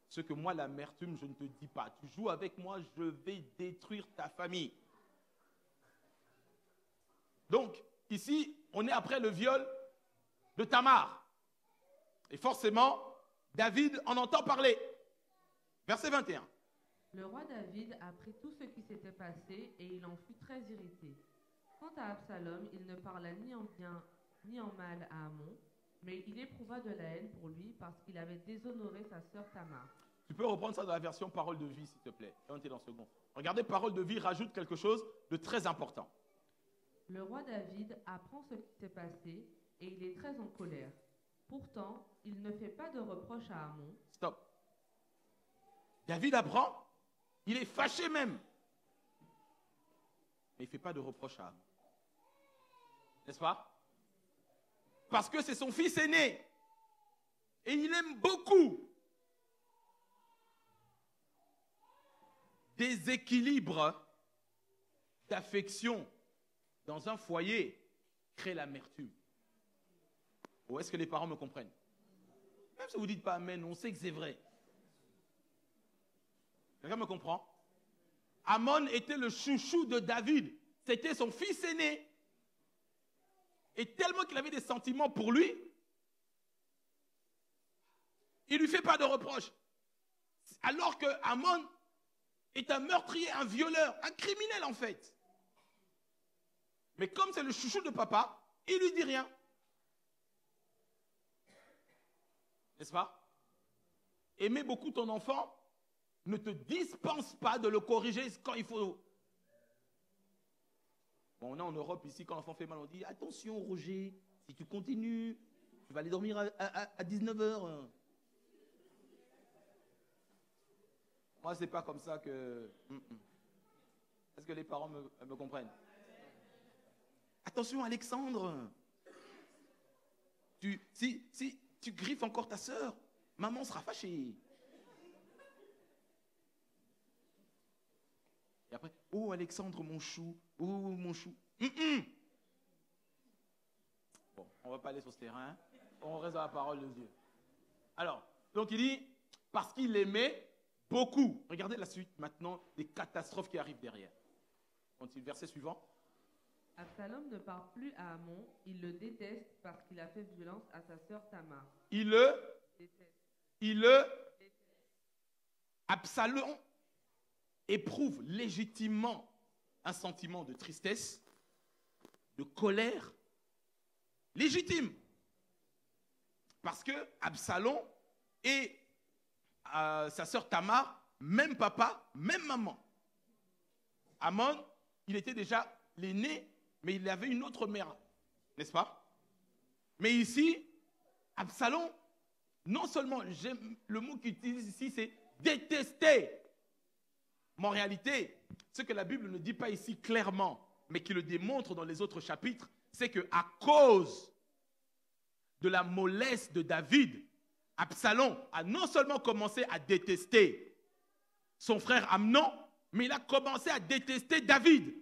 Ce que moi, l'amertume, je ne te dis pas. Tu joues avec moi, je vais détruire ta famille. Donc, ici, on est après le viol de Tamar. Et forcément, David en entend parler. Verset 21. Le roi David apprit tout ce qui s'était passé et il en fut très irrité. Quant à Absalom, il ne parla ni en bien ni en mal à Amnon, mais il éprouva de la haine pour lui parce qu'il avait déshonoré sa sœur Tamar. Tu peux reprendre ça dans la version Parole de vie, s'il te plaît. On est dans le second. Regardez, Parole de vie rajoute quelque chose de très important. Le roi David apprend ce qui s'est passé et il est très en colère. Pourtant, il ne fait pas de reproche à Amnon. Stop. David apprend, il est fâché même. Mais il ne fait pas de reproche à Amnon. N'est-ce pas? Parce que c'est son fils aîné. Et il aime beaucoup. Déséquilibre d'affection dans un foyer crée l'amertume. Ou est-ce que les parents me comprennent? Même si vous ne dites pas amen, on sait que c'est vrai. Quelqu'un me comprend? Amnon était le chouchou de David. C'était son fils aîné. Et tellement qu'il avait des sentiments pour lui, il ne lui fait pas de reproche. Alors que Amnon est un meurtrier, un violeur, un criminel en fait. Mais comme c'est le chouchou de papa, il ne lui dit rien. N'est-ce pas? Aimer beaucoup ton enfant ne te dispense pas de le corriger quand il faut. Bon, on est en Europe ici, quand l'enfant fait mal, on dit attention Roger, si tu continues, tu vas aller dormir à 19h. Moi, c'est pas comme ça que... Est-ce que les parents me comprennent? Attention Alexandre, si tu griffes encore ta sœur, maman sera fâchée. Et après, oh Alexandre mon chou, oh mon chou. Bon, on ne va pas aller sur ce terrain, on reste dans la parole de Dieu. Alors, donc il dit, parce qu'il aimait beaucoup. Regardez la suite maintenant, des catastrophes qui arrivent derrière. Continue, verset suivant. Absalom ne parle plus à Amnon, il le déteste parce qu'il a fait violence à sa sœur Tamar. Absalom éprouve légitimement un sentiment de tristesse, de colère, légitime. Parce que Absalom et sa sœur Tamar, même papa, même maman. Amnon, il était déjà l'aîné, mais il avait une autre mère, n'est-ce pas? Mais ici, Absalom, non seulement, le mot qu'il utilise ici, c'est détester. Mais en réalité, ce que la Bible ne dit pas ici clairement, mais qui le démontre dans les autres chapitres, c'est qu'à cause de la mollesse de David, Absalom a non seulement commencé à détester son frère Amnon, mais il a commencé à détester David.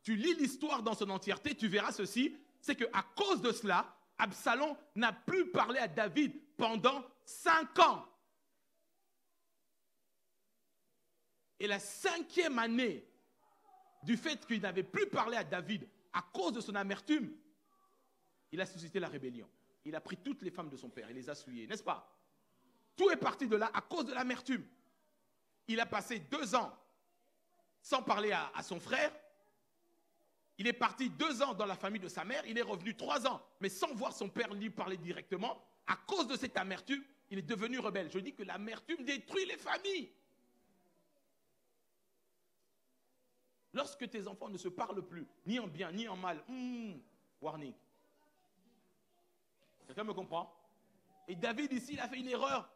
Tu lis l'histoire dans son entièreté, tu verras ceci, c'est qu'à cause de cela, Absalom n'a plus parlé à David pendant 5 ans. Et la 5e année du fait qu'il n'avait plus parlé à David à cause de son amertume, il a suscité la rébellion. Il a pris toutes les femmes de son père, il les a souillées, n'est-ce pas? Tout est parti de là à cause de l'amertume. Il a passé 2 ans sans parler à son frère. Il est parti 2 ans dans la famille de sa mère. Il est revenu 3 ans, mais sans voir son père lui parler directement. À cause de cette amertume, il est devenu rebelle. Je dis que l'amertume détruit les familles. Lorsque tes enfants ne se parlent plus, ni en bien, ni en mal, warning. Quelqu'un me comprend? Et David ici, il a fait une erreur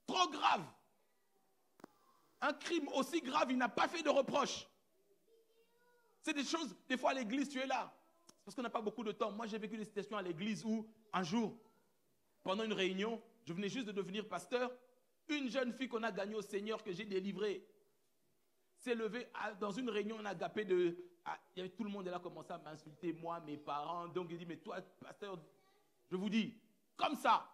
trop grave. Un crime aussi grave, il n'a pas fait de reproche. C'est des choses, des fois à l'église, tu es là. Parce qu'on n'a pas beaucoup de temps. Moi, j'ai vécu des situations à l'église où, un jour, pendant une réunion, je venais juste de devenir pasteur, une jeune fille qu'on a gagnée au Seigneur, que j'ai délivrée, s'est levée dans une réunion en agapé de... il y avait tout le monde là commençait à m'insulter, moi, mes parents. Donc, il dit, mais toi, pasteur, je vous dis, comme ça.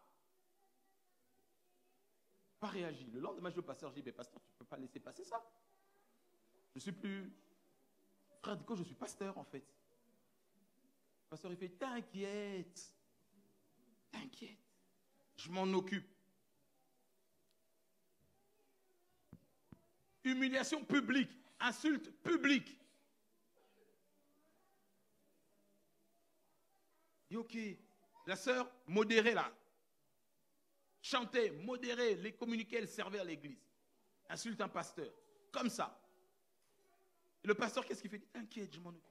Pas réagi. Le lendemain, je dis au pasteur, je dis, mais pasteur, tu ne peux pas laisser passer ça. Je ne suis plus Frère Dico, je suis pasteur en fait. Le pasteur, il fait, t'inquiète. T'inquiète. Je m'en occupe. Humiliation publique. Insulte publique. Et ok. La sœur, modérée là. Chantait, modérée, les communiqués, elle servait à l'église. Insulte un pasteur. Comme ça. Et le pasteur, qu'est-ce qu'il fait? T'inquiète, je m'en occupe.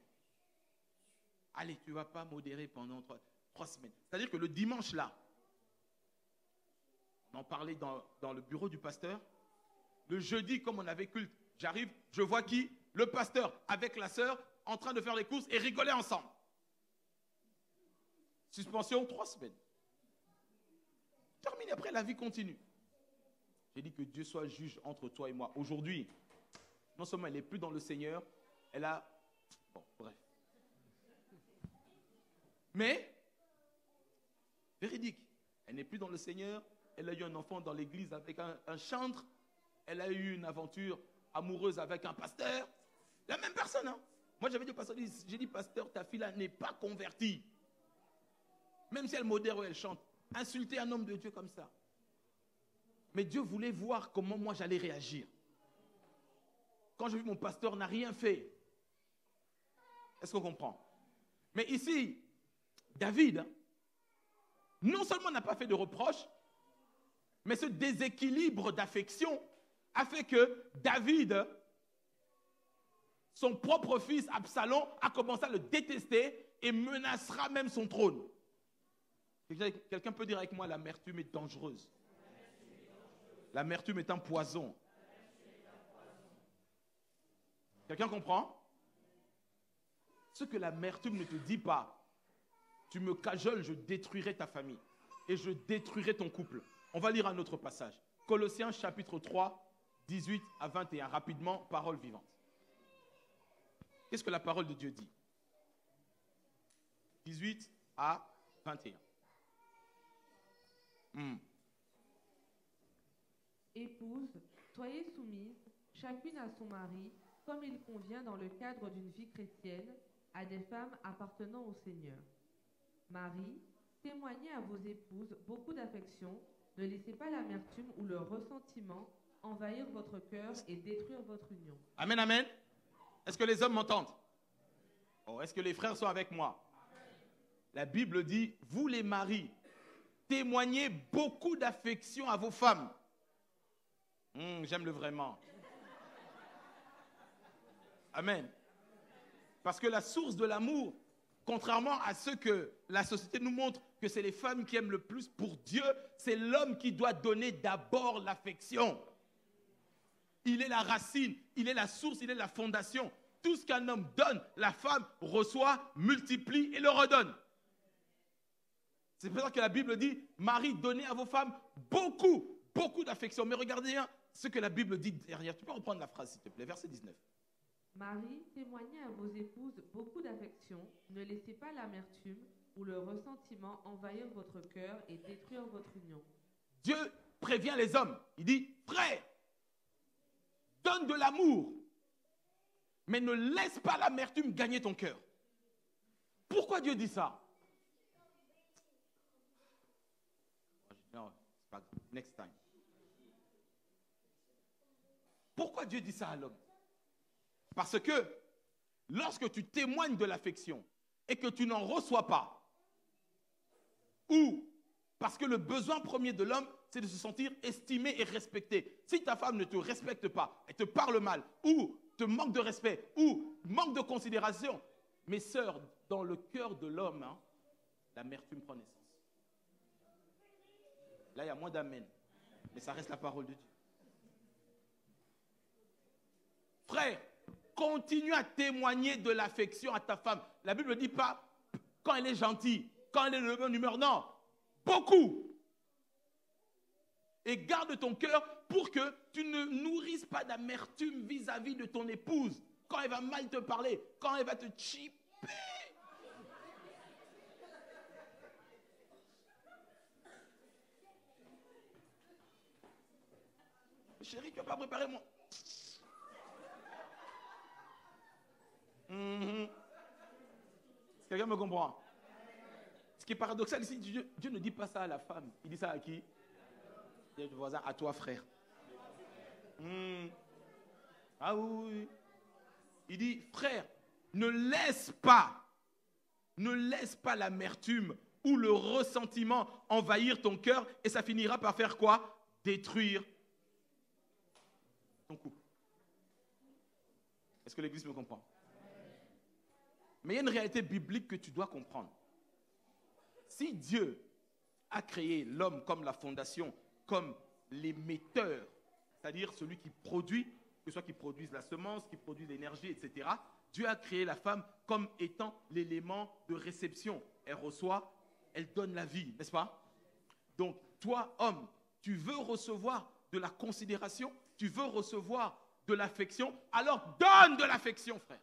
Allez, tu ne vas pas modérer pendant 3 semaines. C'est-à-dire que le dimanche là, on en parlait dans le bureau du pasteur. Le jeudi, comme on avait culte, j'arrive, je vois qui? Le pasteur avec la sœur en train de faire les courses et rigoler ensemble. Suspension, 3 semaines. Terminé, après la vie continue. J'ai dit que Dieu soit juge entre toi et moi. Aujourd'hui, non seulement elle n'est plus dans le Seigneur, elle a... Bon, bref. Mais, véridique, elle n'est plus dans le Seigneur, elle a eu un enfant dans l'église avec un chantre, elle a eu une aventure amoureuse avec un pasteur. La même personne, hein. Moi, j'avais dit au pasteur, j'ai dit, pasteur, ta fille là n'est pas convertie. Même si elle modère ou elle chante. Insulter un homme de Dieu comme ça. Mais Dieu voulait voir comment moi j'allais réagir. Quand j'ai vu mon pasteur n'a rien fait. Est-ce qu'on comprend? Mais ici, David, non seulement n'a pas fait de reproches, mais ce déséquilibre d'affection a fait que David, son propre fils Absalom, a commencé à le détester et menacera même son trône. Quelqu'un peut dire avec moi, l'amertume est dangereuse. L'amertume est un poison. Quelqu'un comprend? Ce que l'amertume ne te dit pas, tu me cajoles, je détruirai ta famille et je détruirai ton couple. On va lire un autre passage. Colossiens chapitre 3, 18 à 21. Rapidement, parole vivante. Qu'est-ce que la parole de Dieu dit? 18 à 21. Épouses, soyez soumises, chacune à son mari, comme il convient dans le cadre d'une vie chrétienne, à des femmes appartenant au Seigneur. Marie, témoignez à vos épouses beaucoup d'affection, ne laissez pas l'amertume ou le ressentiment envahir votre cœur et détruire votre union. Amen, amen. Est-ce que les hommes m'entendent? Oh, est-ce que les frères sont avec moi? La Bible dit, vous les maris, témoignez beaucoup d'affection à vos femmes. J'aime le vraiment. Amen. Parce que la source de l'amour, contrairement à ce que la société nous montre, que c'est les femmes qui aiment le plus pour Dieu, c'est l'homme qui doit donner d'abord l'affection. Il est la racine, il est la source, il est la fondation. Tout ce qu'un homme donne, la femme reçoit, multiplie et le redonne. C'est pour ça que la Bible dit, Marie, donnez à vos femmes beaucoup, beaucoup d'affection. Mais regardez bien ce que la Bible dit derrière. Tu peux reprendre la phrase, s'il te plaît, verset 19. Marie, témoignez à vos épouses beaucoup d'affection, ne laissez pas l'amertume ou le ressentiment envahir votre cœur et détruire votre union. Dieu prévient les hommes. Il dit, frère, donne de l'amour, mais ne laisse pas l'amertume gagner ton cœur. Pourquoi Dieu dit ça? Non, c'est pas grave. Next time. Pourquoi Dieu dit ça à l'homme? Parce que lorsque tu témoignes de l'affection et que tu n'en reçois pas, ou parce que le besoin premier de l'homme, c'est de se sentir estimé et respecté. Si ta femme ne te respecte pas, elle te parle mal, ou te manque de respect, ou manque de considération, mes sœurs, dans le cœur de l'homme, l'amertume prend naissance. Là, il y a moins d'amen, mais ça reste la parole de Dieu. Frère, continue à témoigner de l'affection à ta femme. La Bible ne dit pas quand elle est gentille, quand elle est de bonne humeur. Non, beaucoup. Et garde ton cœur pour que tu ne nourrisses pas d'amertume vis-à-vis de ton épouse. Quand elle va mal te parler, quand elle va te chipper. Chérie, tu n'as pas préparé mon... Quelqu'un me comprend? Ce qui est paradoxal ici, Dieu ne dit pas ça à la femme. Il dit ça à qui? Le voisin, à toi, frère. Ah oui. Il dit, frère, ne laisse pas l'amertume ou le ressentiment envahir ton cœur et ça finira par faire quoi? Détruire ton couple. Est-ce que l'Église me comprend? Mais il y a une réalité biblique que tu dois comprendre. Si Dieu a créé l'homme comme la fondation, comme l'émetteur, c'est-à-dire celui qui produit, que ce soit qui produise la semence, qui produit l'énergie, etc., Dieu a créé la femme comme étant l'élément de réception. Elle reçoit, elle donne la vie, n'est-ce pas? Donc, toi, homme, tu veux recevoir de la considération, tu veux recevoir de l'affection, alors donne de l'affection, frère.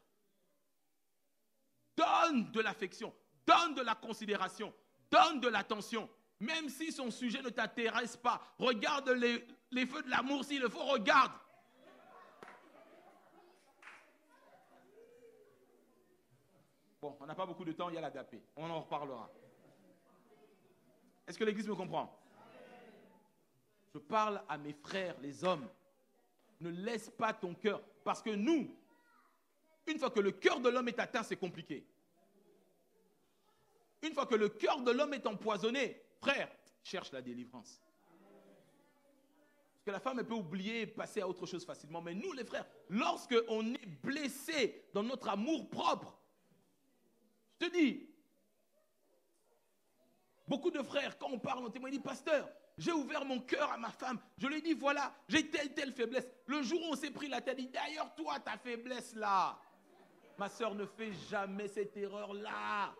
Donne de l'affection, donne de la considération, donne de l'attention. Même si son sujet ne t'intéresse pas, regarde les feux de l'amour, s'il le faut, regarde. Bon, on n'a pas beaucoup de temps, il y a l'agapé. On en reparlera. Est-ce que l'Église me comprend? Je parle à mes frères, les hommes. Ne laisse pas ton cœur. Parce que nous, une fois que le cœur de l'homme est atteint, c'est compliqué. Une fois que le cœur de l'homme est empoisonné, frère, cherche la délivrance. Parce que la femme, elle peut oublier et passer à autre chose facilement. Mais nous, les frères, lorsque on est blessé dans notre amour propre, je te dis, beaucoup de frères, quand on parle, on témoigne, pasteur, j'ai ouvert mon cœur à ma femme. Je lui ai dit, voilà, j'ai telle faiblesse. Le jour où on s'est pris la tête, il dit, d'ailleurs, toi, ta faiblesse là. Ma soeur, ne fait jamais cette erreur-là.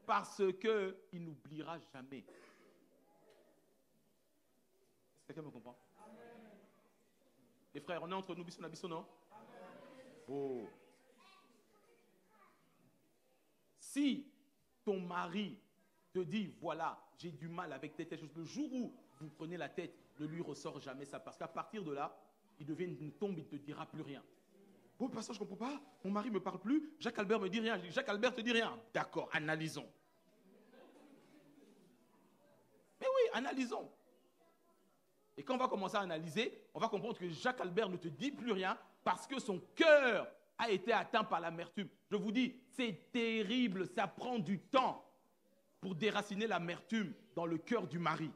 Parce qu'il n'oubliera jamais. Est-ce que quelqu'un me comprend? Les frères, on est entre nous, bisous, non? Oh. Si ton mari te dit, voilà, j'ai du mal avec telle chose, le jour où vous prenez la tête, ne lui ressort jamais ça. Parce qu'à partir de là, il devient une tombe, il ne te dira plus rien. Oh, pasteur, je ne comprends pas. Mon mari ne me parle plus. Jacques Albert me dit rien. Jacques Albert te dit rien. D'accord, analysons. Mais oui, analysons. Et quand on va commencer à analyser, on va comprendre que Jacques Albert ne te dit plus rien parce que son cœur a été atteint par l'amertume. Je vous dis, c'est terrible. Ça prend du temps pour déraciner l'amertume dans le cœur du mari.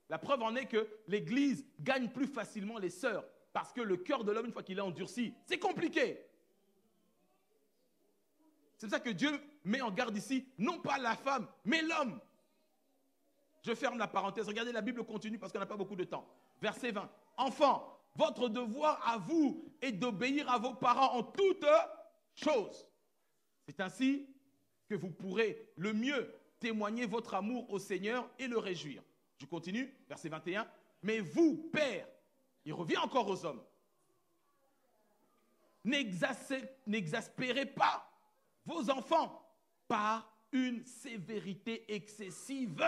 La preuve en est que l'Église gagne plus facilement les sœurs parce que le cœur de l'homme, une fois qu'il est endurci, c'est compliqué. C'est pour ça que Dieu met en garde ici, non pas la femme, mais l'homme. Je ferme la parenthèse. Regardez, la Bible continue parce qu'on n'a pas beaucoup de temps. Verset 20. Enfants, votre devoir à vous est d'obéir à vos parents en toutes choses. C'est ainsi que vous pourrez le mieux témoigner votre amour au Seigneur et le réjouir. Je continue, verset 21. Mais vous, pères, il revient encore aux hommes, n'exaspérez pas vos enfants par une sévérité excessive.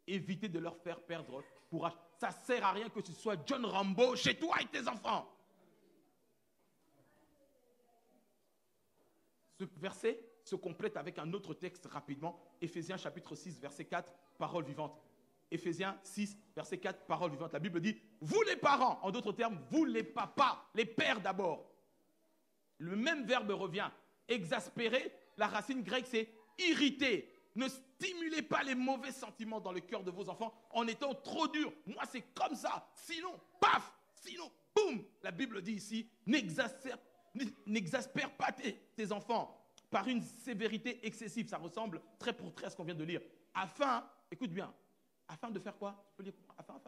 Évitez de leur faire perdre courage. Ça ne sert à rien que tu sois John Rambo chez toi et tes enfants. Ce verset se complète avec un autre texte rapidement. Éphésiens chapitre 6, verset 4, parole vivante. Éphésiens 6, verset 4, parole vivante. La Bible dit, vous les parents, en d'autres termes, vous les papas, les pères d'abord. Le même verbe revient. Exaspérer, la racine grecque, c'est irriter. Ne stimulez pas les mauvais sentiments dans le cœur de vos enfants en étant trop dur. Moi, c'est comme ça. Sinon, paf, sinon, boum. La Bible dit ici, n'exaspère pas tes enfants par une sévérité excessive. Ça ressemble très pour très à ce qu'on vient de lire. Afin, écoute bien, afin de faire quoi? Afin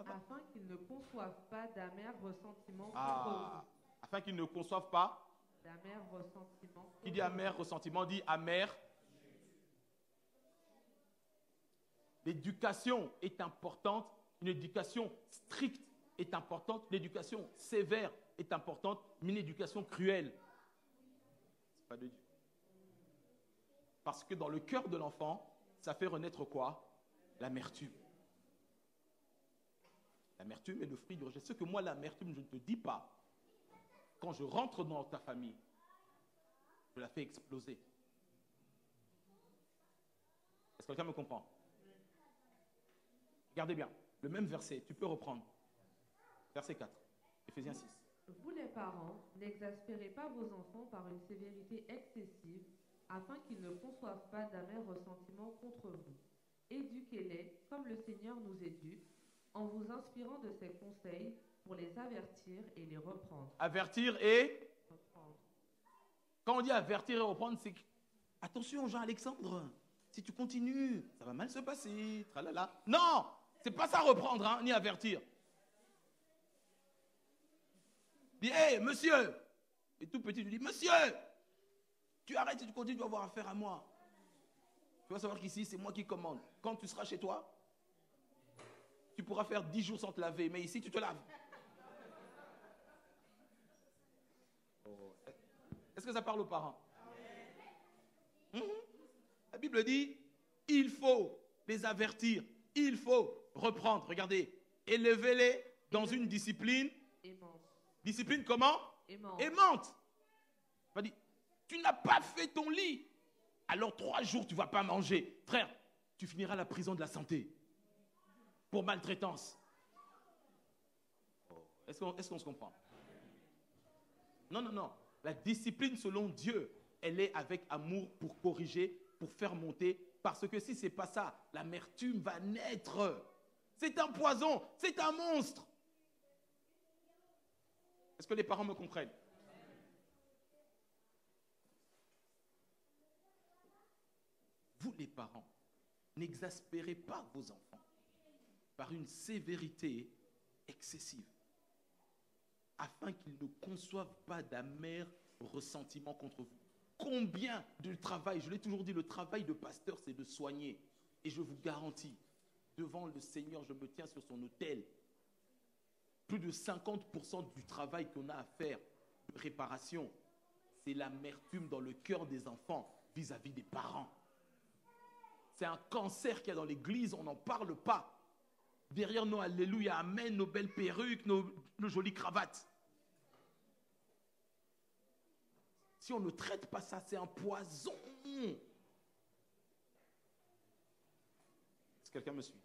qu'ils ne conçoivent pas d'amers ressentiments contre vous. Afin qu'ils ne conçoivent pas d'amers ressentiments. Qui dit amer ressentiment dit amer. L'éducation est importante, une éducation stricte est importante, l'éducation sévère est importante, mais une éducation cruelle, ce n'est pas de Dieu. Parce que dans le cœur de l'enfant, ça fait renaître quoi? L'amertume. L'amertume est le fruit du rejet. Ce que moi, l'amertume, je ne te dis pas. Quand je rentre dans ta famille, je la fais exploser. Est-ce que quelqu'un me comprend? Regardez bien, le même verset, tu peux reprendre. Verset 4, Éphésiens 6. Vous les parents, n'exaspérez pas vos enfants par une sévérité excessive, afin qu'ils ne conçoivent pas d'amers ressentiments contre vous. Éduquez-les comme le Seigneur nous éduque, en vous inspirant de ses conseils pour les avertir et les reprendre. Avertir et Reprendre. Quand on dit avertir et reprendre, c'est que attention Jean-Alexandre, si tu continues, ça va mal se passer. Tralala. Non, c'est pas ça reprendre, hein, ni avertir. Dis, hé, monsieur, et tout petit, tu dis, monsieur, tu arrêtes et tu continues, tu vas avoir affaire à moi. Tu vas savoir qu'ici, c'est moi qui commande. Quand tu seras chez toi, tu pourras faire 10 jours sans te laver, mais ici, tu te laves. Oh. Est-ce que ça parle aux parents? La Bible dit, il faut les avertir, il faut reprendre. Regardez, élevez-les dans une discipline. Aimante. Discipline comment? Aimante. Aimante. On va dire, tu n'as pas fait ton lit. Alors 3 jours, tu ne vas pas manger. Frère, tu finiras à la prison de la santé pour maltraitance. Est-ce qu'on se comprend? Non, non, non. La discipline selon Dieu, elle est avec amour pour corriger, pour faire monter. Parce que si ce n'est pas ça, l'amertume va naître. C'est un poison, c'est un monstre. Est-ce que les parents me comprennent? Vous les parents, n'exaspérez pas vos enfants par une sévérité excessive, afin qu'ils ne conçoivent pas d'amers ressentiments contre vous. Combien de travail, je l'ai toujours dit, le travail de pasteur, c'est de soigner. Et je vous garantis, devant le Seigneur, je me tiens sur son autel, plus de 50% du travail qu'on a à faire de réparation, c'est l'amertume dans le cœur des enfants vis-à-vis des parents. C'est un cancer qu'il y a dans l'église, on n'en parle pas. Derrière nos alléluia, amen, nos belles perruques, nos jolies cravates. Si on ne traite pas ça, c'est un poison. Est-ce que quelqu'un me suit?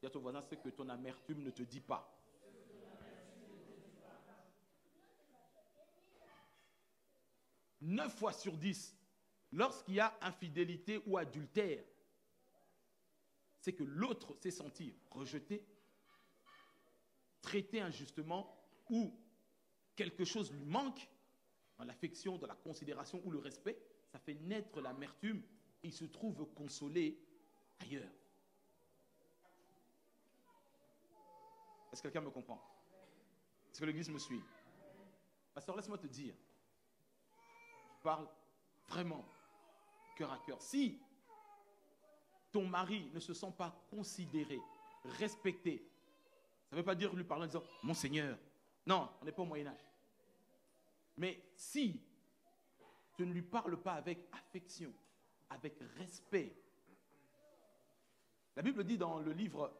Dis à ton voisin, c'est que ton amertume ne te dit pas. « 9 fois sur 10, lorsqu'il y a infidélité ou adultère, c'est que l'autre s'est senti rejeté, traité injustement, ou quelque chose lui manque, dans l'affection, dans la considération ou le respect, ça fait naître l'amertume et il se trouve consolé ailleurs. Est-ce que quelqu'un me comprend? Est-ce que l'église me suit? Pasteur, laisse-moi te dire, je parle vraiment cœur à cœur. Si ton mari ne se sent pas considéré, respecté, ça ne veut pas dire lui parler en disant « Mon Seigneur ». Non, on n'est pas au Moyen-Âge. Mais si tu ne lui parles pas avec affection, avec respect, la Bible dit dans le livre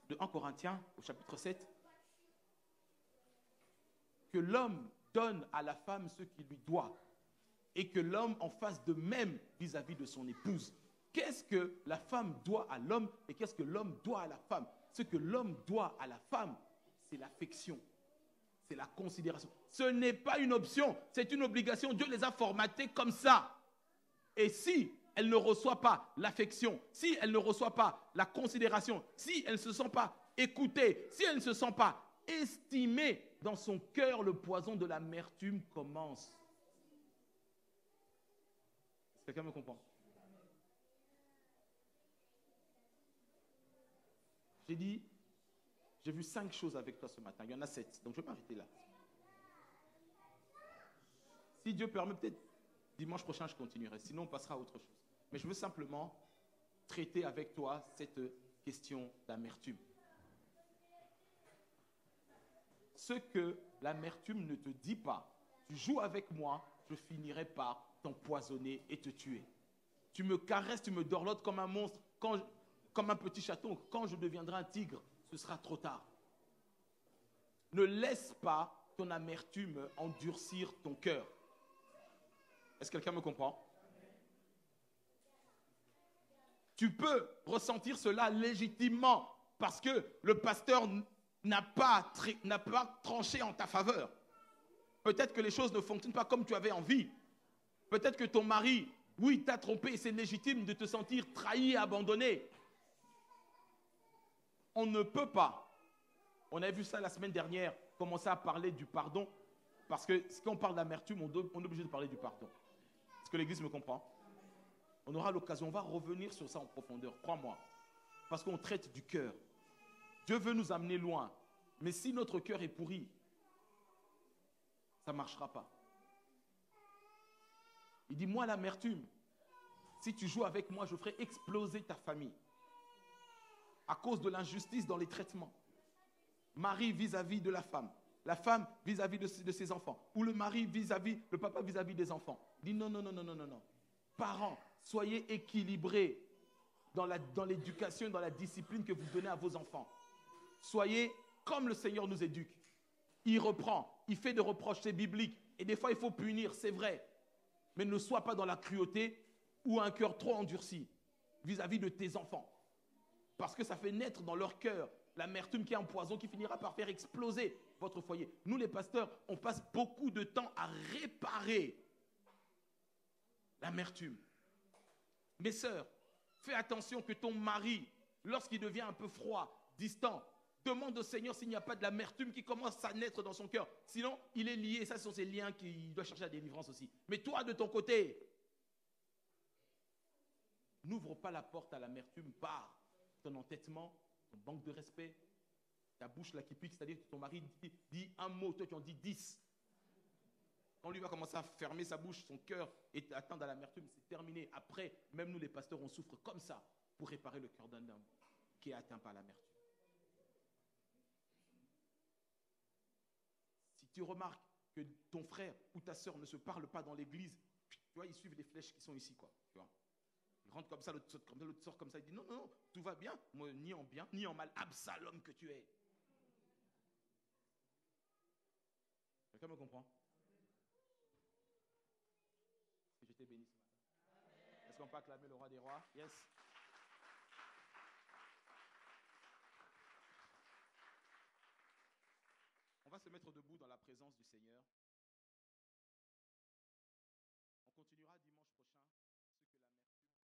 de 1 Corinthiens, au chapitre 7, que l'homme donne à la femme ce qu'il lui doit et que l'homme en fasse de même vis-à-vis de son épouse. Qu'est-ce que la femme doit à l'homme et qu'est-ce que l'homme doit à la femme? Ce que l'homme doit à la femme, c'est l'affection. C'est la considération. Ce n'est pas une option, c'est une obligation. Dieu les a formatés comme ça. Et si elle ne reçoit pas l'affection, si elle ne reçoit pas la considération, si elle ne se sent pas écoutée, si elle ne se sent pas estimée, dans son cœur, le poison de l'amertume commence. Quelqu'un me comprend? J'ai dit, j'ai vu 5 choses avec toi ce matin. Il y en a 7, donc je vais m'arrêter là. Si Dieu permet, peut-être dimanche prochain, je continuerai. Sinon, on passera à autre chose. Mais je veux simplement traiter avec toi cette question d'amertume. Ce que l'amertume ne te dit pas, tu joues avec moi, je finirai par t'empoisonner et te tuer. Tu me caresses, tu me dorlotes comme un monstre, comme un petit chaton. Quand je deviendrai un tigre, ce sera trop tard. Ne laisse pas ton amertume endurcir ton cœur. Est-ce que quelqu'un me comprend? Tu peux ressentir cela légitimement parce que le pasteur n'a pas tranché en ta faveur. Peut-être que les choses ne fonctionnent pas comme tu avais envie. Peut-être que ton mari, oui, t'a trompé et c'est légitime de te sentir trahi et abandonné. On ne peut pas. On a vu ça la semaine dernière, commencer à parler du pardon. Parce que quand on parle d'amertume, on est obligé de parler du pardon. Est-ce que l'Église me comprend? On aura l'occasion, on va revenir sur ça en profondeur, crois-moi. Parce qu'on traite du cœur. Dieu veut nous amener loin. Mais si notre cœur est pourri, ça ne marchera pas. Il dit, moi l'amertume, si tu joues avec moi, je ferai exploser ta famille. À cause de l'injustice dans les traitements. Mari vis-à-vis de la femme vis-à-vis de ses enfants, ou le mari vis-à-vis, le papa vis-à-vis des enfants. Il dit non, non, non, non, non, non, non. Parents, soyez équilibrés dans l'éducation, dans la discipline que vous donnez à vos enfants. Soyez comme le Seigneur nous éduque. Il reprend, il fait des reproches, c'est biblique. Et des fois, il faut punir, c'est vrai. Mais ne sois pas dans la cruauté ou un cœur trop endurci vis-à-vis de tes enfants. Parce que ça fait naître dans leur cœur l'amertume qui est un poison qui finira par faire exploser votre foyer. Nous, les pasteurs, on passe beaucoup de temps à réparer l'amertume. Mes sœurs, fais attention que ton mari, lorsqu'il devient un peu froid, distant, demande au Seigneur s'il n'y a pas de l'amertume qui commence à naître dans son cœur. Sinon, il est lié. Ça, ce sont ces liens qu'il doit chercher la délivrance aussi. Mais toi, de ton côté, n'ouvre pas la porte à l'amertume par ton entêtement, ton manque de respect, ta bouche là qui pique, c'est-à-dire que ton mari dit un mot, toi tu en dis 10. Quand lui va commencer à fermer sa bouche, son cœur et attendre à l'amertume, c'est terminé. Après, même nous les pasteurs, on souffre comme ça pour réparer le cœur d'un homme qui est atteint par l'amertume. Si tu remarques que ton frère ou ta soeur ne se parle pas dans l'église, tu vois, ils suivent les flèches qui sont ici, quoi. Tu vois. Il rentre comme ça, l'autre sort comme ça, il dit non, non, non, tout va bien, moi, ni en bien, ni en mal, Absalom que tu es. Quelqu'un me comprend? Est-ce que j'étais béni ce matin? Est-ce qu'on peut acclamer le roi des rois? Yes. On va se mettre debout dans la présence du Seigneur.